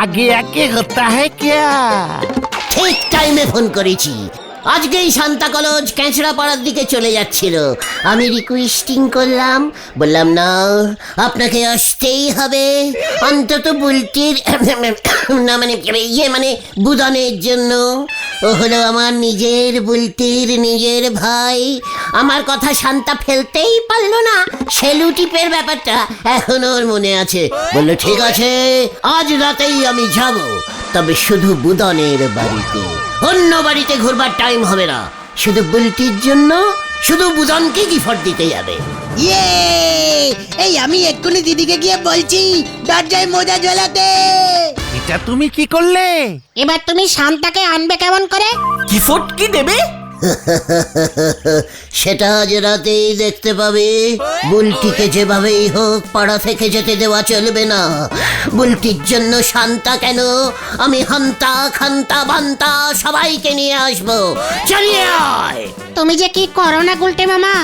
আগে আগে হতা হ্যায় ক্যা? ঠিক টাইমে ফোন করেছি। আজকেই শান্তা কলেজ ক্যাঁচড়া পাড়ার দিকে চলে যাচ্ছিল। আমি রিকোয়েস্টিং করলাম, বললাম না আপনাকে আসতেই হবে, অন্তত বুলটির না মানে বুদনের জন্য। ও হলো আমার নিজের বুলটির নিজের ভাই। আমার কথা শান্তা ফেলতেই পারলো না। সেলুটিপের ব্যাপারটা এখনো ওর মনে আছে। বললো ঠিক আছে, আজ রাতেই আমি যাব, তবে শুধু বুদনের বাড়িতে, অন্য বাড়িতে ঘুরবার টাইম হবে না। শুধু বুলটির জন্য, শুধু বুদনকে গিফট দিতে যাবে। ইয়ে! এই আমি এক্ষুনি দিদিকে গিয়ে বলছি দরজায় মোজা ঝোলাতে। এটা তুমি কি করলে? এবার তুমি শান্তাকে আনবে কেমন করে? গিফট কি দেবে? সেটা আজ রাতেই দেখতে পাবে। বুলটিকে যেভাবেই হোক পাড়া থেকে যেতে দেওয়া চলবে না। বুলটির জন্য শান্তা কেন, আমি হান্তা খান্তা বান্তা সবাইকে নিয়ে আসবো। চালিয়ে আয়। তুমি যে কি করো না গুলটে মামা।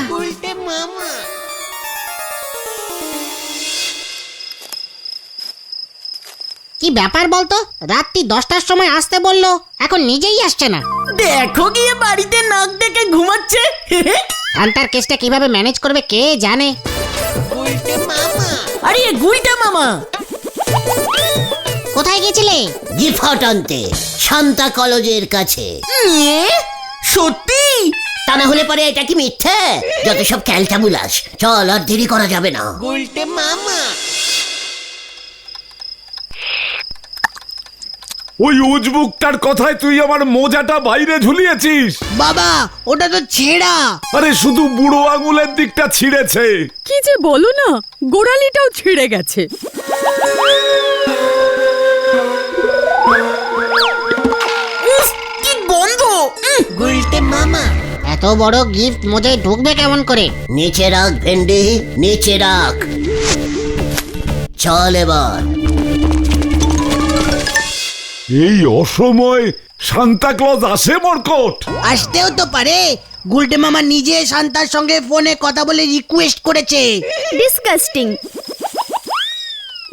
কি ব্যাপার বলতো? রাত্রি 10টার সময় আসতে বললো, এখন নিজেই আসছে না। দেখো গিয়ে বাড়িতে নাক ডেকে ঘুমাচ্ছে। শান্তার কেসটা কিভাবে ম্যানেজ করবে কে জানে। আরে গুলটা মামা, কোথায় গেছিলে? গিফট আনতে শান্তা কলেজের কাছে। সত্যি? তা না হলে পরে এটা কি মিথ্যে? যত সব ক্যালটাবুলাস। চল, আর দেরি করা যাবে না। ওই উজবুকটার কথায় তুই আমার মোজাটা বাইরে ঝুলিয়েছিস। বাবা ওটা তো ছেঁড়া। আরে শুধু বুড়ো আঙুলের দিকটা ছিঁড়েছে। কি যে বলো না, গোড়ালিটাও ছিঁড়ে গেছে। কি গন্ধ! এত বড় গিফট মোজায় ঢুকবে কেমন করে? নিচে রাখ ভেন্ডি, নিচে রাখ। চল এবার। এই অসময় সান্তা ক্লজ আসে মরকট? আসতেও তো পারে। গুলটে মামা নিজে শান্তার সঙ্গে ফোনে কথা বলে রিকোয়েস্ট করেছে। ডিসকাস্টিং।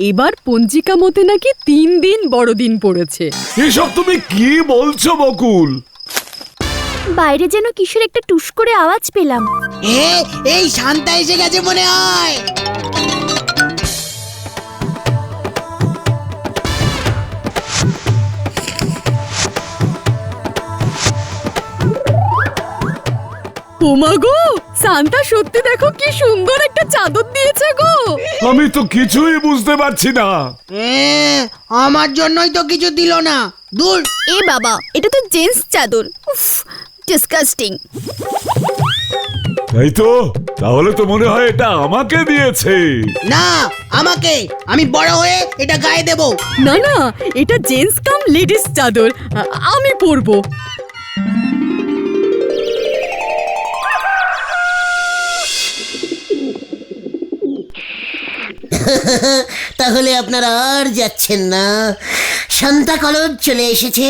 এবার পঞ্জিকা মতে নাকি 3 দিন বড়দিন পড়েছে। এসব তুমি কি বলছো বকুল? বাইরে যেন কিশোর একটা টুস করে আওয়াজ পেলাম। এই শান্তা এসে গেছে মনে হয়। ওমা গো, সান্তা সত্যি দেখো কি সুন্দর একটা চাদর দিয়েছে গো। আমি তো কিছুই বুঝতে পারছি না। আমার জন্যই তো কিছু দিল না। দূর। এ বাবা, এটা তো জেন্টস চাদর। উফ, ডিসকাস্টিং। তাই তো, তাহলে তো মনে হয় এটা আমাকে দিয়েছে। না, আমাকে। আমি বড় হয়ে এটা গায়ে দেব। না না, এটা জেন্টস কাম লেডিস চাদর। আমি পরবো। তাহলে আপনারা আর যাচ্ছেন না? শান্তা কলেজ চলে এসেছে।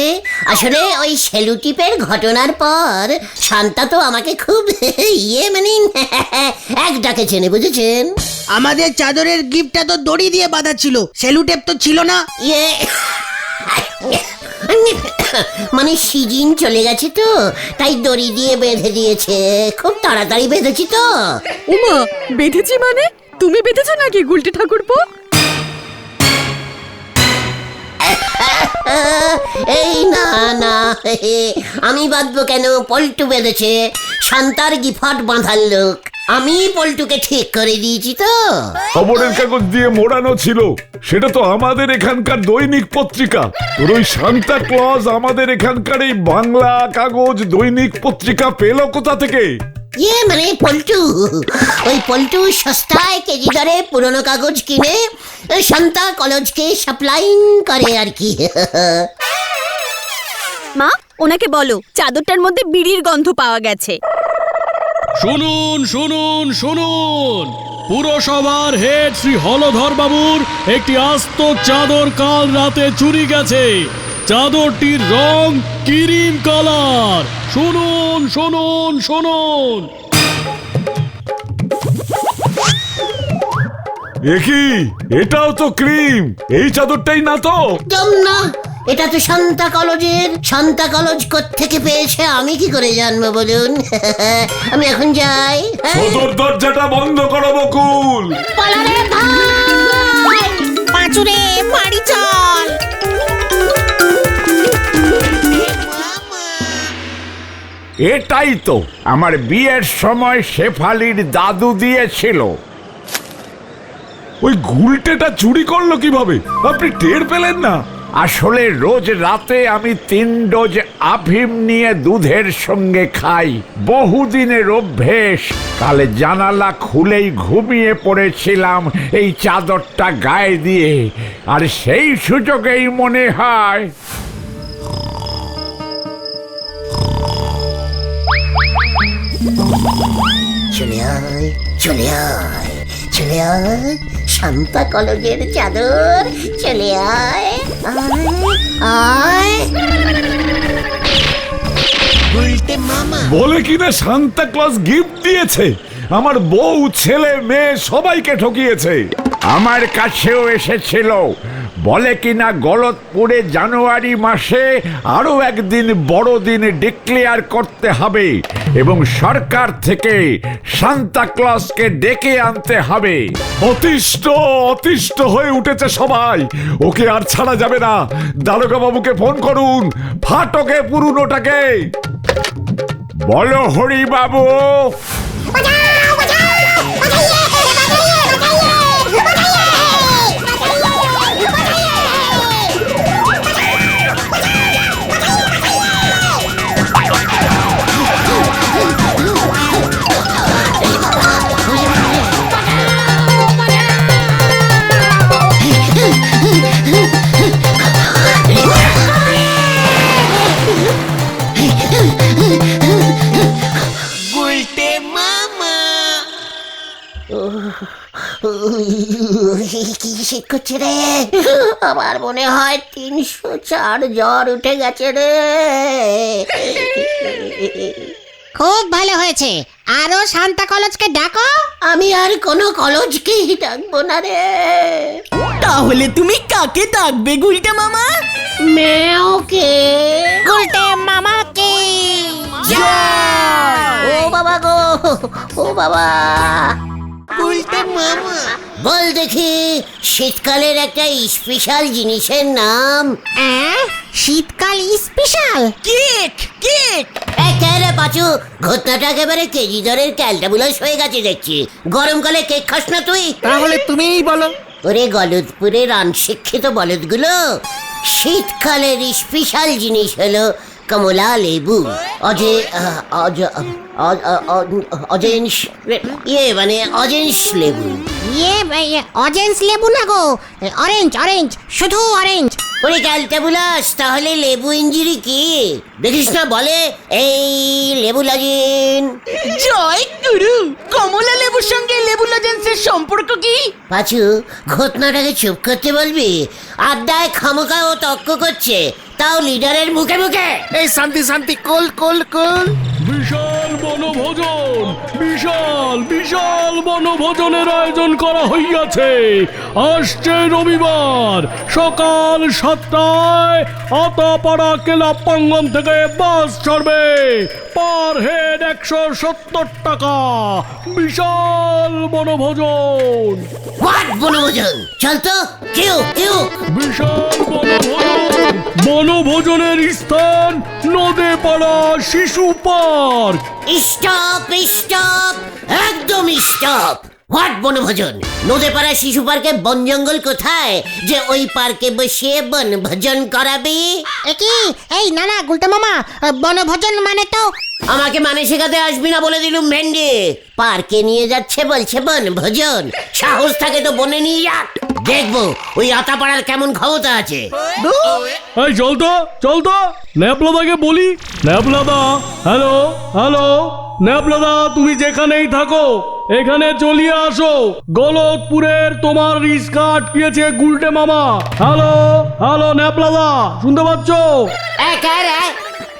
আসলে ওই সেলুটিপের ঘটনার পর শান্তা তো আমাকে খুব এক ডাকে চেনে, বুঝেছেন? আমাদের চাদরের গিফটটা তো দড়ি দিয়ে বাঁধা ছিল, সেলুটেপ তো ছিল না। মানে সিজন চলে গেছে তো, তাই দড়ি দিয়ে বেঁধে দিয়েছে। খুব তাড়াতাড়ি বেঁধেছি তো। ওমা, বেঁধেছি মানে? তুমি বেঁধেছো নাকি গুলটে ঠাকুরপো? এই না না, আমি বাঁধবো কেন? পল্টু বেঁধেছে। শান্তার গিফট বাঁধার লোক আমি। পল্টুকে ঠিক করে দিয়েছি তো। খবরের কাগজ দিয়ে মোড়ানো ছিল, সেটা তো আমাদের এখানকার দৈনিক পত্রিকা। তোর ওই সান্তা ক্লজ আমাদের এখানকার এই বাংলা কাগজ দৈনিক পত্রিকা পেল কোথা থেকে? মানে পল্টু, ওই পল্টু সস্তায় কেজি দরে পুরনো কাগজ কিনে শান্তা কলেজকে সাপ্লাইং করে আর কি। মা, ওনাকে বলো চাদরটার মধ্যে বিড়ির গন্ধ পাওয়া গেছে। শুনুন শুনুন শুনুন, পুরসভার হেড শ্রী হলধর বাবুর একটি আস্ত চাদর কাল রাতে চুরি গেছে। চাদরটির রং ক্রিম কালার। শুনুন শুনুন শুনুন। একই, এটাও তো ক্রিম। এই চাদরটাই না তো? একদম না, এটা তো শান্তা কলেজের। শান্তা কলেজ কোত্থেকে পেয়েছে আমি কি করে জানবো বলুন? আমি এখন যাই। সদর দরজাটা বন্ধ করো বকুল। পালারে ভাই, পাঁচুরে বাড়ি চল। এটাই তো আমার বিয়ের সময় শেফালির দাদু দিয়েছিল। ওই গুলটেটা চুরি করলো কিভাবে? আপনি টের পেলেন না? আসলে রোজ রাতে আমি 3 ডোজ আফিম নিয়ে দুধের সঙ্গে খাই। বহুদিনের অভ্যেস। কালে জানালা খুলেই ঘুমিয়ে পড়েছিলাম এই চাদরটা গায়ে দিয়ে, আর সেই সুযোগেই মনে হয় চলে আয়, চলে আয়, চলে আয়, শান্তা কলেজের চাদর। চলে আয়, আয়, আয়। বলে কিনা সান্তা ক্লজ গিফট দিয়েছে। আমার বউ, ছেলে, মেয়ে সবাইকে ঠকিয়েছে। আমার কাছেও এসেছিল। বলে কিনা গলতপুরে জানুয়ারি মাসে আরো একদিন বড়দিন ডিক্লেয়ার করতে হবে এবং সরকার থেকে সান্তা ক্লজকে ডেকে আনতে হবে। অতিষ্ঠ অতিষ্ঠ হয়ে উঠেছে সবাই। ওকে আর ছাড়া যাবে না। দারোগা বাবুকে ফোন করুন, ফাটকে পুরুনোটাকে। বলো হরি বাবু। কি শীত করছে রে, আমার মনে হয় 304 জ্বর উঠে গেছে রে। খুব ভালো হয়েছে, আরো শান্তা কলেজকে ডাকো। আমি আর কোনো কলেজকেই ডাকবো না রে। তাহলে তুমি কাকে ডাকবে গুলটে মামা? মেওকে। গুলটে মামাকে। ও বাবা গো, ও বাবা। উল্টে মামা বল দেখি, শীতকালের একটা স্পেশাল জিনিসের নাম। শীতকাল স্পেশাল কেক কেক। একেবারে পাচু, ঘটনাটা একেবারে কেজি দরের ক্যালটাবুলাস হয়ে গেছে দেখছি। গরমকালে কেক খাস না তুই? তাহলে তুমিই বলো। ওরে গলদপুরের অনশিক্ষিত বলদগুলো, শীতকালের স্পেশাল জিনিস হলো কমলা লেবু। অজেন্স মানে অজেন্স লেবু। অরেঞ্জ লেবু না গো, অরেঞ্জ অরেঞ্জ, শুধু অরেঞ্জ। ওরে ক্যালটাবুলাস, তাহলে লেবু ইঞ্জিরি কি দেখিস না? বলে এই লেবু লাগিন। জয় গুরু, কমলা লেবুর সঙ্গে লেবু লজেন্সের সম্পর্ক কি? পাচু, ঘটনাটাকে চুপ করতে বলবি? আড্ডায় খামোকা ও তর্ক করছে, তাও লিডারের মুখে মুখে। এই শান্তি শান্তি, কোল কোল কোল। বিশাল বনভোজন, বিশাল বিশাল বনভোজনের আয়োজন করা হইয়াছে। আসছে রবিবার সকাল 7টায় আতাপাড়া কেলা প্রাঙ্গণ থেকে বাস ছাড়বে। পার হেড 170 টাকা। বিশাল বনভোজন। হোয়াট বনভোজন? চল তো, কেউ কেউ। বিশাল বনভোজন, বনভোজনের স্থান নদেপাড়া শিশু পার্ক। স্টপ স্টপ, একদম স্টপ। হোয়াট বনভোজন? নদীপাড়া শিশু পার্কে বন জঙ্গল কোথায় যে ওই পার্কে বসে বনভোজন করাবি? কি এই না না গুলটে মামা, বনভোজন মানে তো। আমাকে মানে শেখাতে আসবি না বলে দিলুম ভেন্ডি। পার্কে নিয়ে যাচ্ছে বলছে বনভোজন, সাহস থাকে তো বনে নিয়ে যাক, দেখবো ওই আতাপাড়ার কেমন ক্ষমতা আছে। এই চল তো ন্যাপলাদাকে বলি। ন্যাপলাদা, হ্যালো হ্যালো, ন্যাপলাদা তুমি যেখানেই থাকো এখানে চলিয়ে আসো। গলতপুরের তোমার রিস্কা আটকিয়েছে গুলটে মামা। হ্যালো হ্যালো ন্যাপলাদা, শুনতে পাচ্ছ?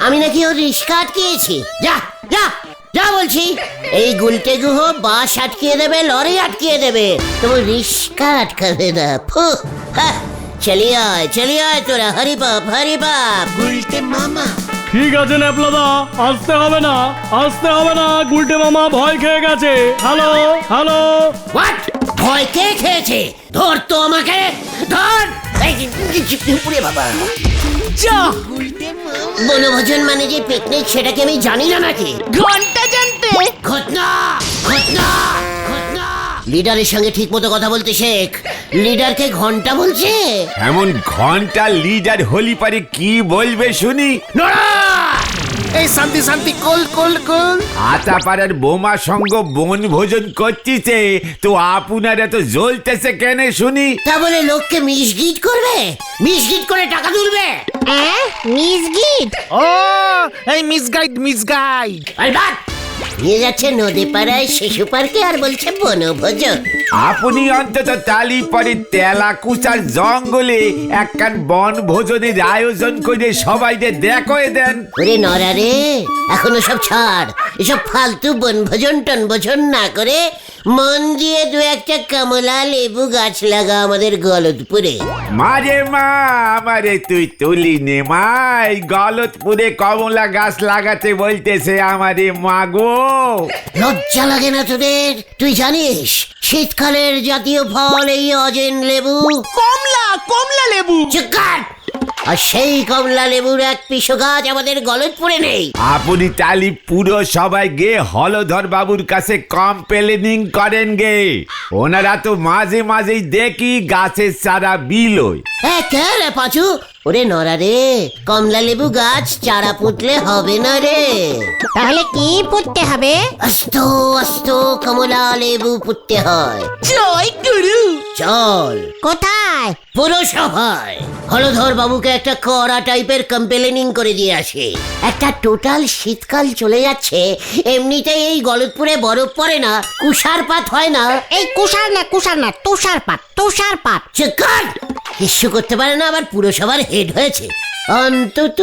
আমি নাকি ওর রিস্কা আটকিয়েছি? যা যা যা বলছি। এই গুলটে গুহ বাস আটকিয়ে দেবে, লরি আটকিয়ে দেবে, তোমার রিস্কা আটকাবে না। চলিয়ে আয় তোরা, হরি বাপ হরি বাপ। গুলটে মামা। ঠিক আছে ন্যাপলাদা, আসতে হবে না, গুলটে মামা ভয় খেয়ে গেছে। Hello hello. হোয়াট? ভয় কে খেয়েছে? ধর তো আমাকে, ধর। পুরে বাবা যা। বনভোজন মানে যে পিকনিক, সেটাকে আমি জানি না নাকি? ঘন্টা জানতে। ঘটনা ঘটনা ঘটনা। লিডারের সঙ্গে ঠিক মতো কথা বলতে শেখ। লিডারকে ঘন্টা বলছে? এমন ঘন্টা লিডার হলি পারে কি বলবে শুনি? এই শান্তি শান্তি, কোল কোল কোল। আতাপাড়ার বোমা সঙ্গ বন ভোজন করতিছে, তো আপনারা তো জ্বলতেছে কেন শুনি? তা বলে লোককে মিসগিট করবে? মিসগিট করে টাকা তুলবে? মিসগিট? ও এই মিসগাইড। নিয়ে যাচ্ছে নদীপাড়ায় শিশু পার্কে আর বলছে বনভোজন। আপনি অন্তত তালি পরে তেলাকুচার জঙ্গলে একখান বন ভোজনের আয়োজন করে সবাইকে দেখয়ে দেন। ওরে নরা রে, এখনো সব ছাড়। এসব ফালতু বনভোজন টনভোজন না করে মন দিয়ে দু একটা কমলা লেবু গাছ লাগা আমাদের গলতপুরে। মারে মা, আমারে তুই তুলি নে মা। এই গলতপুরে কমলা গাছ লাগাতে বলতেছে আমারে মা গো। লজ্জা লাগে না তোদের? তুই জানিস শীতকালের জাতীয় ফল এই অজেন লেবু? কমলা লেবু। চুপ কর। আর সেই কমলা লেবুর এক পিসও গাছ আমাদের গলতপুরে নেই। আপনি তালি পুরো সবাই গে হলধর বাবুর কাছে কমপ্লেনিং করেন গে। ওনারা তো মাঝে মাঝেই দেখি গাছের চারা বিলোয়। কে রে পাঁচু? ওরে নরা রে, কমলা লেবু গাছ চারা পুঁতলে হবে না রে। তাহলে কি পুঁততে হবে? আস্ত আস্ত কমলা লেবু পুঁততে হয়। জয় গুরু। চল কোথায়? পুরসভায় হলধর বাবুকে একটা কড়া টাইপের কমপ্লেনিং করে দিয়ে আসে। একটা টোটাল শীতকাল চলে যাচ্ছে, এমনিতেই এই গলতপুরে বরফ পড়ে না, কুষারপাত হয় না। এই কুষার না তুষারপাত, তুষারপাত। চিৎকার! কিছু করতে পারে না, আবার পুরসভার হেড হয়েছে। অন্তত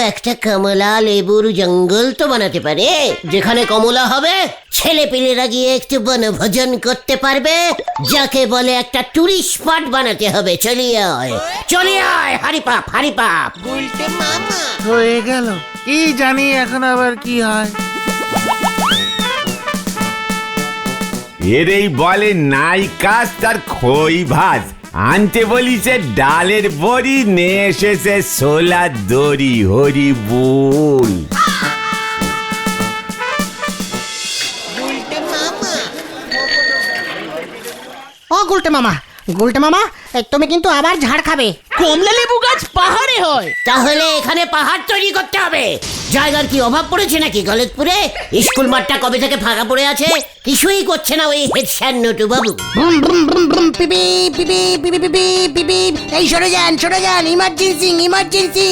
একটা কমলা লেবুর জঙ্গল তো বানাতে পারে, যেখানে কমলা হবে ছেলে পেলেরা গিয়ে একটু বনভোজন করতে পারবে, যাকে বলে একটা টুরিস্ট স্পট বানাতে হবে। চলিয়ে আয় হারিপাপ। হয়ে গেল, কি জানি এখন আবার কি হয়। এরেই বলে নাই কাজ তার খই ভাজ। আনতে বলিছে ডালের বড়ি, নিয়ে এসেছে সোলার দড়ি। হরি বল। ও গুলটে মামা, তুমি কিন্তু আবার ঝাড় খাবে। কমলা লেবু গাছ পাহাড়ে হয়। তাহলে এখানে পাহাড় তৈরি করতে হবে। জায়গার কি অভাব পড়েছে নাকি গলতপুরে? স্কুল মাঠটা কবে থেকে ফাঁকা পড়ে আছে, কিছুই করছে না ওই হেড স্যার নটু বাবু। ব্রুম ব্রুম ব্রুম ব্রুম, পিপি পিপি পিপি পিপি পিপি। এই সরে যান, ইমার্জেন্সি।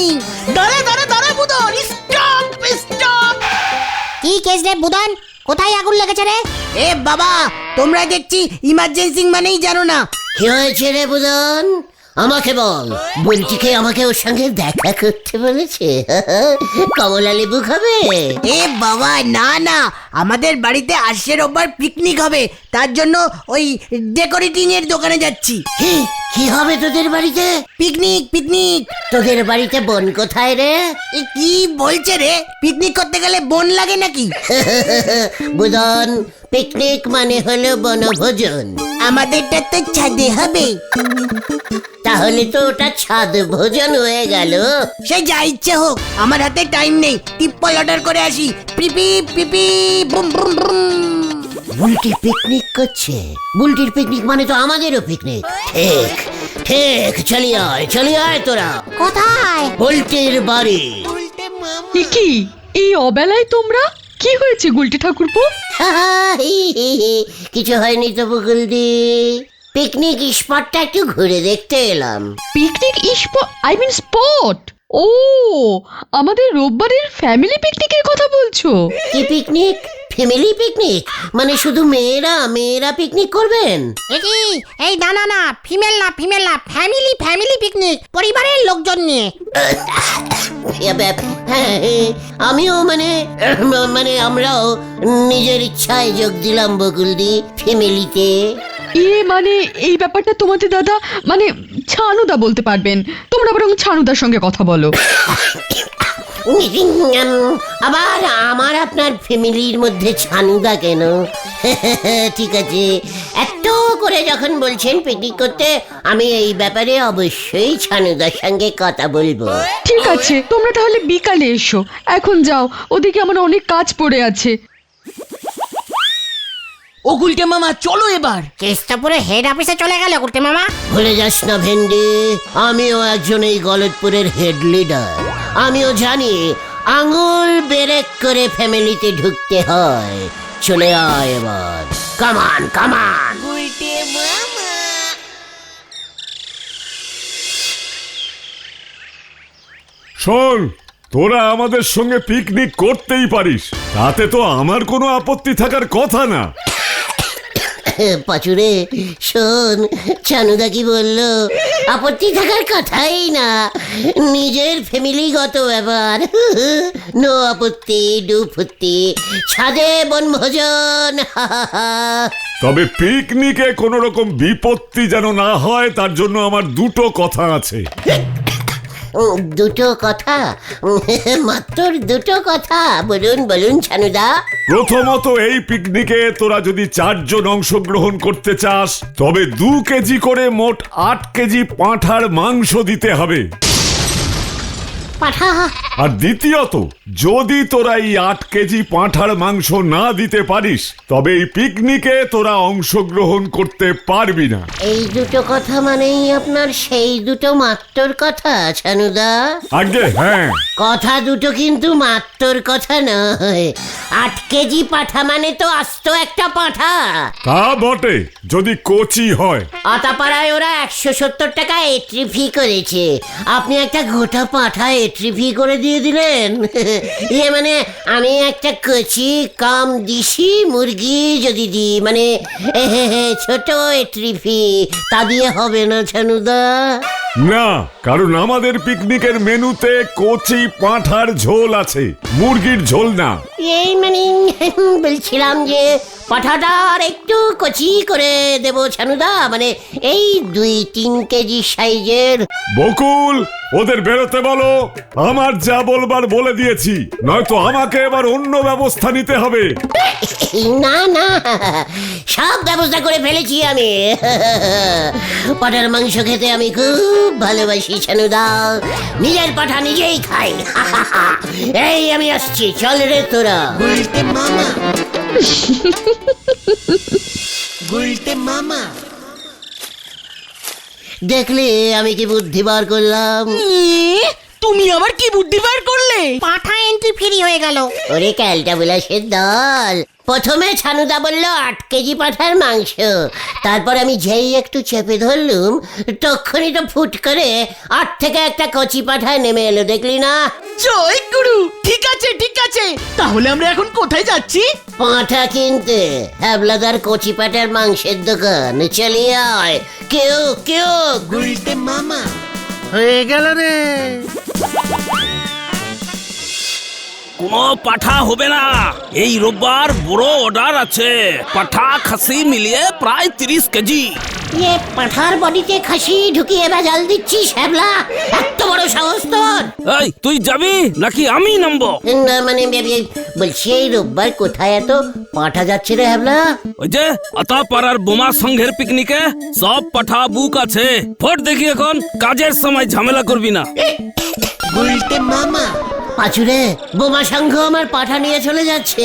দাঁড়া বুদন, স্টপ। কি কেস রে বুদন? কোথায় আগুন লেগেছে রে? এ বাবা, তোমরা দেখছি ইমার্জেন্সি মানেই জানো না। কি হয়েছে রে বুদন? আমাকে বল। বলটিকে আমাকে ওর সঙ্গে দেখা করতে বলেছে। কমলা লেবু খাবে? এ বাবা না, আমাদের বাড়িতে আসছে রোববার পিকনিক হবে, তার জন্য ওই ডেকোরেটিং এর দোকানে যাচ্ছি। কি হবে তোদের বাড়িতে? পিকনিক। তোদের বাড়িতে বোন কোথায় রে? এ কি বলছে রে? পিকনিক করতে গেলে বোন লাগে নাকি? বুদন, পিকনিক মানে হলো বনভোজন। আমাদেরটা তো ছাদে হবে। তাহলে তো ওটা ছাদ ভোজন হয়ে গেল। সে যা ইচ্ছে হোক, আমার হাতে টাইম নেই। টিপ্পল অর্ডার করে আসি। পিপি boom boom boom. Bulti picnic করছে। বুলটির পিকনিক মানে তো আমাদেরও পিকনিক। ঠিক। চলিয়ে আয় তোরা। কোথায়? বুলটির বাড়ি। কি এই অবেলায় তোমরা? কি হয়েছে গুলটে ঠাকুরপো? কিছু হয়নি তো বকুলদি, পিকনিক স্পটটা একটু ঘুরে দেখতে এলাম। Picnic spot? ও, আমাদের রোববারের ফ্যামিলি পিকনিকের কথা বলছো? কি পিকনিক? ফ্যামিলি পিকনিক মানে শুধু মেয়েরা পিকনিক করবেন? এই না, ফিমেল না, ফ্যামিলি পিকনিক, পরিবারের লোকজন নিয়ে। হ্যাঁ, আমিও মানে আমরাও নিজের ইচ্ছায় যোগ দিলাম বকুলদি ফ্যামিলিতে। মানে এই ব্যাপারটা তোমাদের দাদা মানে ছানুদা বলতে পারবেন। তোমরা বরং ছানুদার সঙ্গে কথা বলো। আবার আমার আপনার ফ্যামিলির মধ্যে ছানুদা কেন? ঠিক আছে, এত করে যখন বলছেন পিকনিক করতে, আমি এই ব্যাপারে অবশ্যই ছানুদার সঙ্গে কথা বলবো। ঠিক আছে, তোমরা তাহলে বিকালে এসো। এখন যাও, ওদিকে আমার অনেক কাজ পড়ে আছে। ও গুলটে মামা, চলো এবার। কেসটা পুরো হেড অফিসে চলে গেল গুলটে মামা। ভুলে যাস না ভেন্ডি, আমিও একজন এই গলতপুরের হেড লিডার। আমিও জানি আঙুল বেরেক করে ফ্যামিলিতে ঢুকতে হয়। চলে আয় এবার, কামান। শোন, তোরা আমাদের সঙ্গে পিকনিক করতেই পারিস, তাতে তো আমার কোনো আপত্তি থাকার কথা না। পাচুরে শোন, চানুদা কি বললো? আপত্তি থাকার কথাই না, নিজের ফ্যামিলিগত ব্যাপার। নো আপত্তি, ডুফুত্তি, ছাদে বনভোজন। তবে পিকনিকে কোনো রকম বিপত্তি যেন না হয়, তার জন্য আমার দুটো কথা আছে। দুটো কথা? মাত্র দুটো কথা? বলুন ছানুদা। প্রথমত, এই পিকনিকে তোরা যদি 4 জন অংশগ্রহণ করতে চাস, তবে 2 কেজি করে মোট 8 কেজি পাঁঠার মাংস দিতে হবে। পাঠা। আর দ্বিতীয়ত, যদি তোরা এই 8 কেজি পাঁঠার মাংস না দিতে পারিস তবে এই পিকনিকে তোরা অংশগ্রহণ করতে পারবি না। এই দুটো কথা মানেই আপনার সেই দুটো মাত্তর কথা ছানুদা? আগে হ্যাঁ, কথা দুটো কিন্তু মাত্তর কথা নয়। 8 কেজি পাঠা মানে তো আস্ত একটা পাঠা। তা বটে, যদি কচি হয়। আতাপাড়ায় ওরা 170 টাকা এন্ট্রি ফি করেছে, আপনি একটা গোটা পাঠা এন্ট্রি ফি করে দিয়ে দিলেন। ইয়ে মানে আমি একটা কচি কাম দিশি মুরগি যদি দিই, মানে ছোট এন্ট্রি ফি, তা দিয়ে হবে না ছানুদা? না, কারণ আমাদের পিকনিকের মেনুতে কচি পাঁঠার ঝোল আছে, মুরগির ঝোল না। এই মানে বলছিলাম যে পাঠাটা আর একটু কচি করে দেব ছানুদা, মানে এই 2-3 কেজি সাইজের। বকুল, ওদের বেরোতে বলো, আমার যা বলবার বলে দিয়েছি, নয়তো আমাকে এবার অন্য ব্যবস্থা নিতে হবে। না না, সব ব্যবস্থা করে ফেলেছি আমি। পাঠার মাংস খেতে আমি খুব ভালোবাসি ছানুদা, নিজের পাঠা নিজেই খাই। এই আমি আসছি, চল রে তোরা। দেখলে আমি কি বুদ্ধি বার করলাম? তুমি আবার কি বুদ্ধি বার করলে? পাঠা এন্ট্রি ফ্রি হয়ে গেল। ওরে ক্যালটা বুলাসের দল, প্রথমে ছানুদা বলল 8 কেজি পাঠার মাংস, তারপর আমি যেই একটু চেপে ধরলুম তখনই তো ফুট করে 8 থেকে একটা কচি পাঠা নেমে এলো, দেখলি না? জয় গুরু, ঠিক আছে ঠিক আছে, তাহলে আমরা এখন কোথায় যাচ্ছি? পাঁঠা কিনতে হ্যাবলাদার কচি পাঠার মাংসের দোকান, চলিয়ে আয়। কেউ কেউ গুলতে মামা হয়ে গেল রে। কোনো পাঠা হবে না, এই রোববার বড় অর্ডার আছে। পাঠা খাসি মিলিয়ে প্রায় 30 কেজি। ইয়ে পাঠার বডিতে খাসি ঢুকিয়ে ভেজাল দিচ্ছিস হ্যাবলা? এত বড় সাহস তোর? এই তুই যাবি নাকি আমি নামবো? না মানে বলছি এই রোববার কোথায় এত পাঠা যাচ্ছে রে হ্যাবলা? ওই যে আতাপাড়ার বোমা সংঘের পিকনিকে সব পাঠা বুক আছে। ফোট দেখি এখন, কাজের সময় ঝামেলা করবি না। পাচুরে, বোমা সংঘ আমার পাঠা নিয়ে চলে যাচ্ছে,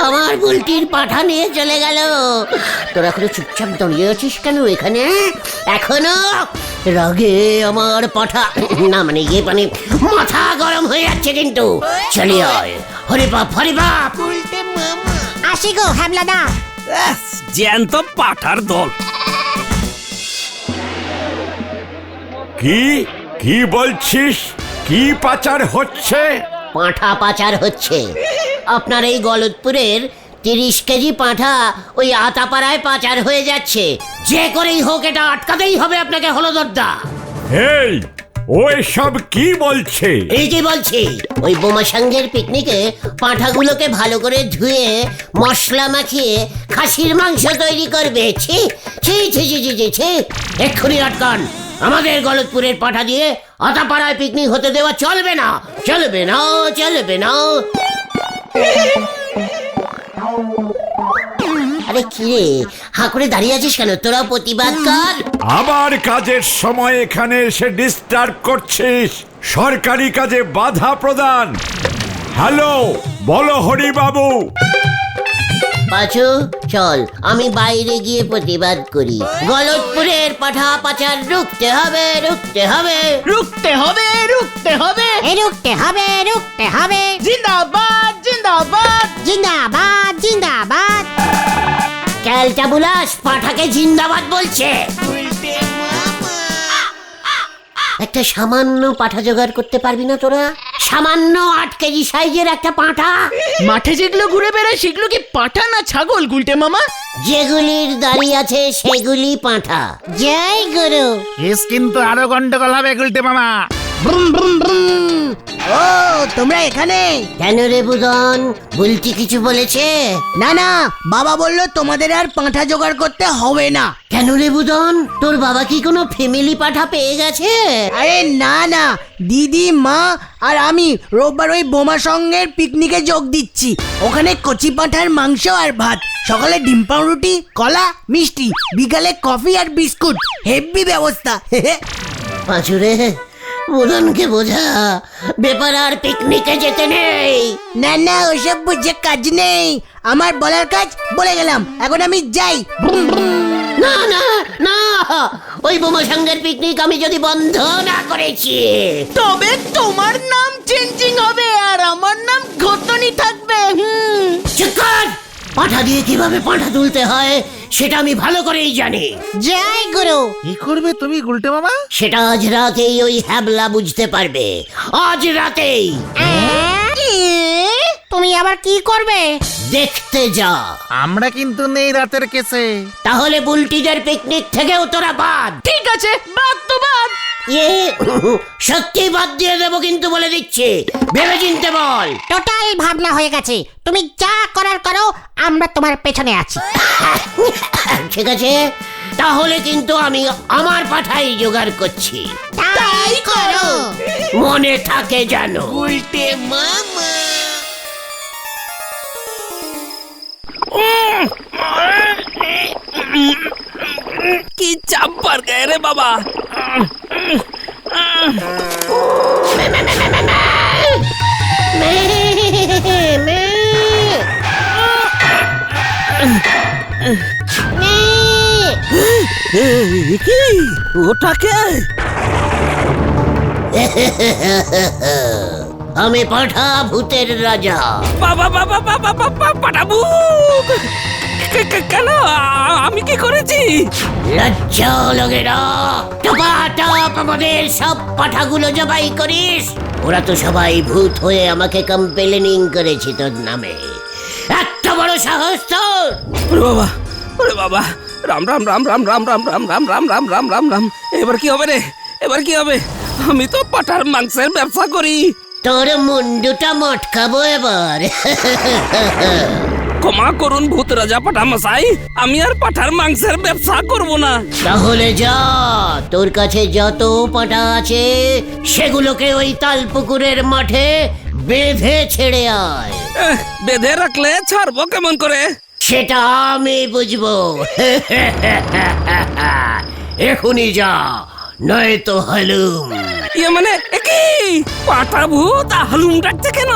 আমার বুলটির পাঠা নিয়ে চলে গেল। তোরা এখনো চুপচাপ দাঁড়িয়ে আছিস কেন এখানে? এখনো রাগে আমার পাঠা, না মানে ইয়ে মানে মাথা গরম হয়ে যাচ্ছে কিন্তু। চলে আয়, হরে বাপ হরে বাপ। আসি গো হ্যাবলাদা। জ্যান্ত পাঠার দল। কি কি বলছিস? কি পাচার হচ্ছে? পাঁঠা পাচার হচ্ছে। আপনার এই গলতপুরের 30 কেজি পাঁঠা ওই আতাপাড়ায় পাচার হয়ে যাচ্ছে। যে করেই হোক এটা আটকাতেই হবে আপনাকে হলদরদা। এই, ওই সব কি বলছে? এই যে বলছি, ওই বোমা সংঘের পিকনিকে পাঁঠাগুলোকে ভালো করে ধুয়ে মশলা মাখিয়ে খাসির মাংস তৈরি করবে। ছি ছি ছি ছি ছি ছি, এক্ষুনি আটকান। আমাদের গলতপুরের পাঠা দিয়ে আতাপাড়ায় পিকনিক হতে দেওয়া চলবে না, চলবে না, চলবে না। আরে কি রে, হাঁ করে দাঁড়িয়ে আছিস কেন? তোরা প্রতিবাদ কর। আবার কাজের সময় এখানে এসে ডিস্টার্ব করছিস, সরকারি কাজে বাধা প্রদান। হ্যালো, বলো হরি বাবু। পাঁচু চল, আমি বাইরে গিয়ে প্রতিবাদ করি। গলতপুরের পাঠা পাচার রুখতে হবে, রুখতে হবে, রুখতে হবে রুখতে হবে। রুখতে হবে, রুখতে হবে। জিন্দাবাদ জিন্দাবাদ। জিন্দাবাদ জিন্দাবাদ। ক্যালটা বুলাস পাঠাকে জিন্দাবাদ বলছে। একটা সামান্য পাঠা জোগাড় করতে পারবি না তোরা? সামান্য 8 কেজি সাইজের একটা পাঠা। মাঠে যেগুলো ঘুরে বেড়ায় সেগুলো কি পাঠা না ছাগল গুলটে মামা? যেগুলির দাড়ি আছে সেগুলি পাঠা। জয় গুরু। কিন্তু আরো গন্ডগোল হবে গুলটে মামা। ব্রুম ব্রুম ব্রুম। ও তোমরা এখানে? কেন রে বুদন, বুলটি কিছু বলেছে? না না, বাবা বললো তোমাদের আর পাঁঠা জোগাড় করতে হবে না। কেন রে বুদন, তোর বাবা কি কোনো ফ্যামিলি পাঠা পেয়ে গেছে? আরে না না, দিদি মা আর আমি রোববার ওই বোমা সঙ্গের পিকনিকে যোগ দিচ্ছি। ওখানে কচি পাঁঠার মাংস আর ভাত, সকালে ডিম পাউরুটি, কলা, মিষ্টি, বিকালে কফি আর বিস্কুট। হেভি ব্যবস্থা। পাঁচুরে, বুধনকে বোঝা ব্যাপার আর পিকনিকে যেতে নেই। না না ওসব বুঝে কাজ নেই, আমার বলার কাজ বলে গেলাম, এখন আমি যাই। না না না, ওই বোমা সঙ্গের পিকনিক আমি যদি বন্ধ না করেছি, তবে তোমার নাম চেঞ্জিং হবে আর আমার নাম ঘটনি থাকবে। চুপ কর! পাঁঠা দিয়ে কিভাবে পাঁঠা তুলতে হয় সেটা আমি ভালো করেই জানি। জয় গুরু। কি করবে তুমি গুলটে মামা? সেটা আজ রাতেই ওই হ্যাবলা বুঝতে পারবে, আজ রাতেই। তুমি আবার কি করবে? দেখতে যা। আমরা কিন্তু নেই রাতের কেসে। তাহলে বুলটিদের পিকনিক থেকেও তোরা বাদ। ঠিক আছে, বাদ তো বাদ। সত্যি বাদ দিয়ে দেবো কিন্তু বলে দিচ্ছি, ভেবে চিনতে বল। টোটাল ভাবনা হয়ে গেছে, তুমি যা করার করো, আমরা তোমার পেছনে আছি। ঠিক আছে, তাহলে কিন্তু আমি আমার পাঠাই জোগাড় করছি, তাই করো। মনে থাকে যেন। কি চাপ পার গায়ে রে বাবা। ওটাকে আমি পাঠা ভূতের রাজা। বাবা বাবা বাবা বাবা পাঠাবো কেন? আমি কি করেছি? লজ্জা লগেরা, টপাটপ আমাদের সব পাঠাগুলো জবাই করিস। ওরা তো সবাই ভূত হয়ে আমাকে কম্পেলেনিং করেছে তোর নামে। এত বড় সাহস তোর! ওরে বাবা, ওরে বাবা, রাম রাম রাম রাম রাম রাম রাম রাম রাম রাম রাম রাম রাম। এবার কি হবে রে? এবার কি হবে? আমি তো পাঠার মাংসের ব্যবসা করি। তোর মুন্ডুটা মটকাবো এবার। ক্ষমা করুন ভূত রাজা পাঠা মশাই, আমি আর পাঠার মাংসের ব্যবসা করব না। তাহলে যা, তোর কাছে যত পাঠা আছে সেগুলোকে ওই তালপুকুরের মাঠে বেঁধে ছেড়ে আয়। বেঁধে রাখলে ছাড়বো কেমন করে? সেটা আমি বুঝবো। এখনই যা, নয়তো হালুম। ইয়ে মানে কি? পাঠা ভূত হালুম ডাকছে কেন?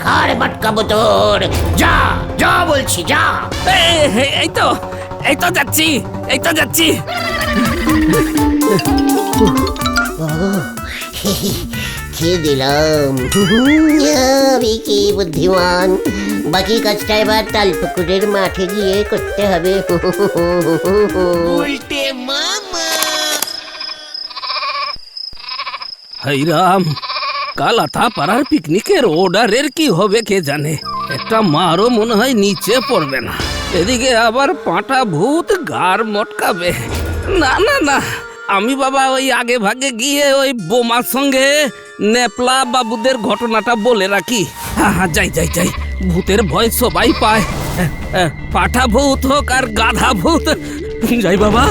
ঘর বাটকাবো তোর। যা যা বলছি, যা। এই তো যাচ্ছি, এই তো যাচ্ছি। খেয়ে দিলাম। আমি কি বুদ্ধিমান। বাকি কাজটা এবার তালপুকুরের মাঠে গিয়ে করতে হবে। হাই রাম, কালাথা পাড়ার পিকনিকের অর্ডারের কি হবে কে জানে। একটা মারও মনে হয় নিচে পড়বে না, এদিকে আবার পাঁটা ভূত গার মটকাবে। না না না, আমি বাবা ওই আগে ভাগে গিয়ে ওই বোমার সঙ্গে নেপলা বাবুদের ঘটনাটা বলে রাখি। হ্যাঁ হ্যাঁ, যাই যাই যাই, ভূতের ভয় সবাই পায়, পাঁঠা ভূত হোক আর গাধা ভূত। যাই বাবা।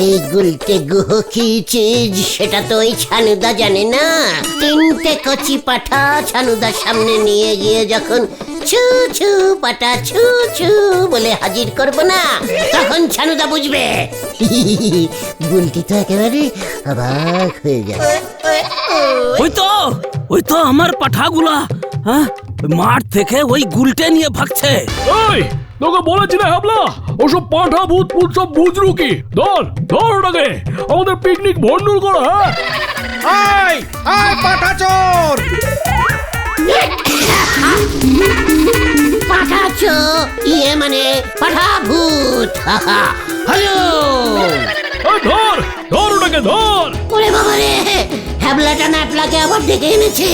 এই গুলটে গুহ কি চিজ সেটা তো ওই ছানুদা জানে না। তিনটে কচি পাঠা ছানুদার সামনে নিয়ে গিয়ে যখন ছু ছু পাটা ছু ছু বলে হাজির করব না, তখন ছানুদা বুঝবে। গুলটি তো একেবারে অবাক হয়ে যাবে। ওই তো আমার পাঠাগুলা, হ্যাঁ, মাঠ থেকে ওই গুলটে নিয়ে ভাগছে। এই তোকে বলেছি না হ্যাবলা, ওসব পাঁঠা ভূত ভূত সব বুঝলু কি? ধর ধর ওটাকে, আমাদের পিকনিক ভন্ডুল করা। আয় আয় পাঠা চোর! পাঠাচ্ছো? ইয়ে মানে পাঠা ভূত। হ্যালো, ধর ধর ওটাকে ধর। ওরে বাবা রে, হ্যাবলাটা ন্যাপলাকে আবার ডেকে এনেছে।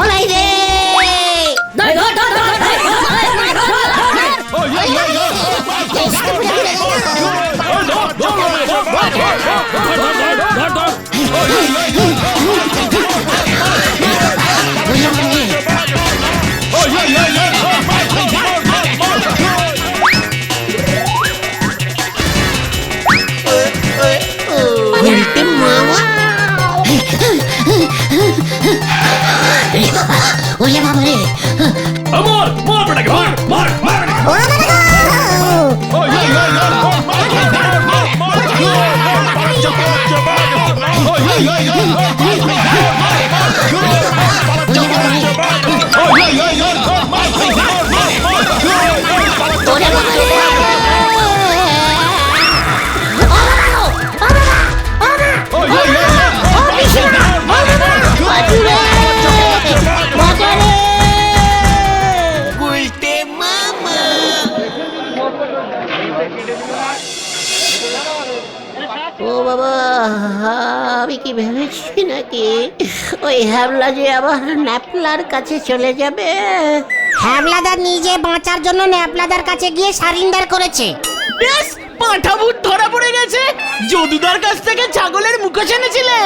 ওলাই রে, ধর ধর ধর ধর উল্টে মার মার বেটাকে মার মার ও বাবা, আমি কি ভেবেছি নাকি ওই হ্যাবলা যে আবার ন্যাপলার কাছে চলে যাবে? হ্যাবলাদার নিজে বাঁচার জন্য ন্যাপলাদার কাছে গিয়ে সারেন্ডার করেছে। বেশ, পাঁঠা ভূত ধরা পড়ে গেছে। যদুদার কাছ থেকে ছাগলের মুখোশ এনেছিলে,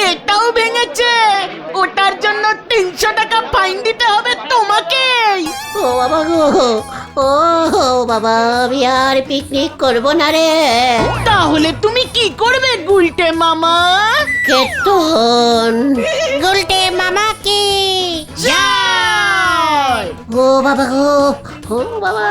এটাও ভেঙেছে। ওটার জন্য 300 টাকা ফাইন দিতে হবে তোমাকেই। ও বাবা গো, ও বাবা, আমি আর পিকনিক করব না রে। তাহলে তুমি কি করবে গুলটে মামা? কেতন। গুলটে মামা কি জয়! ও বাবা গো, ও বাবা।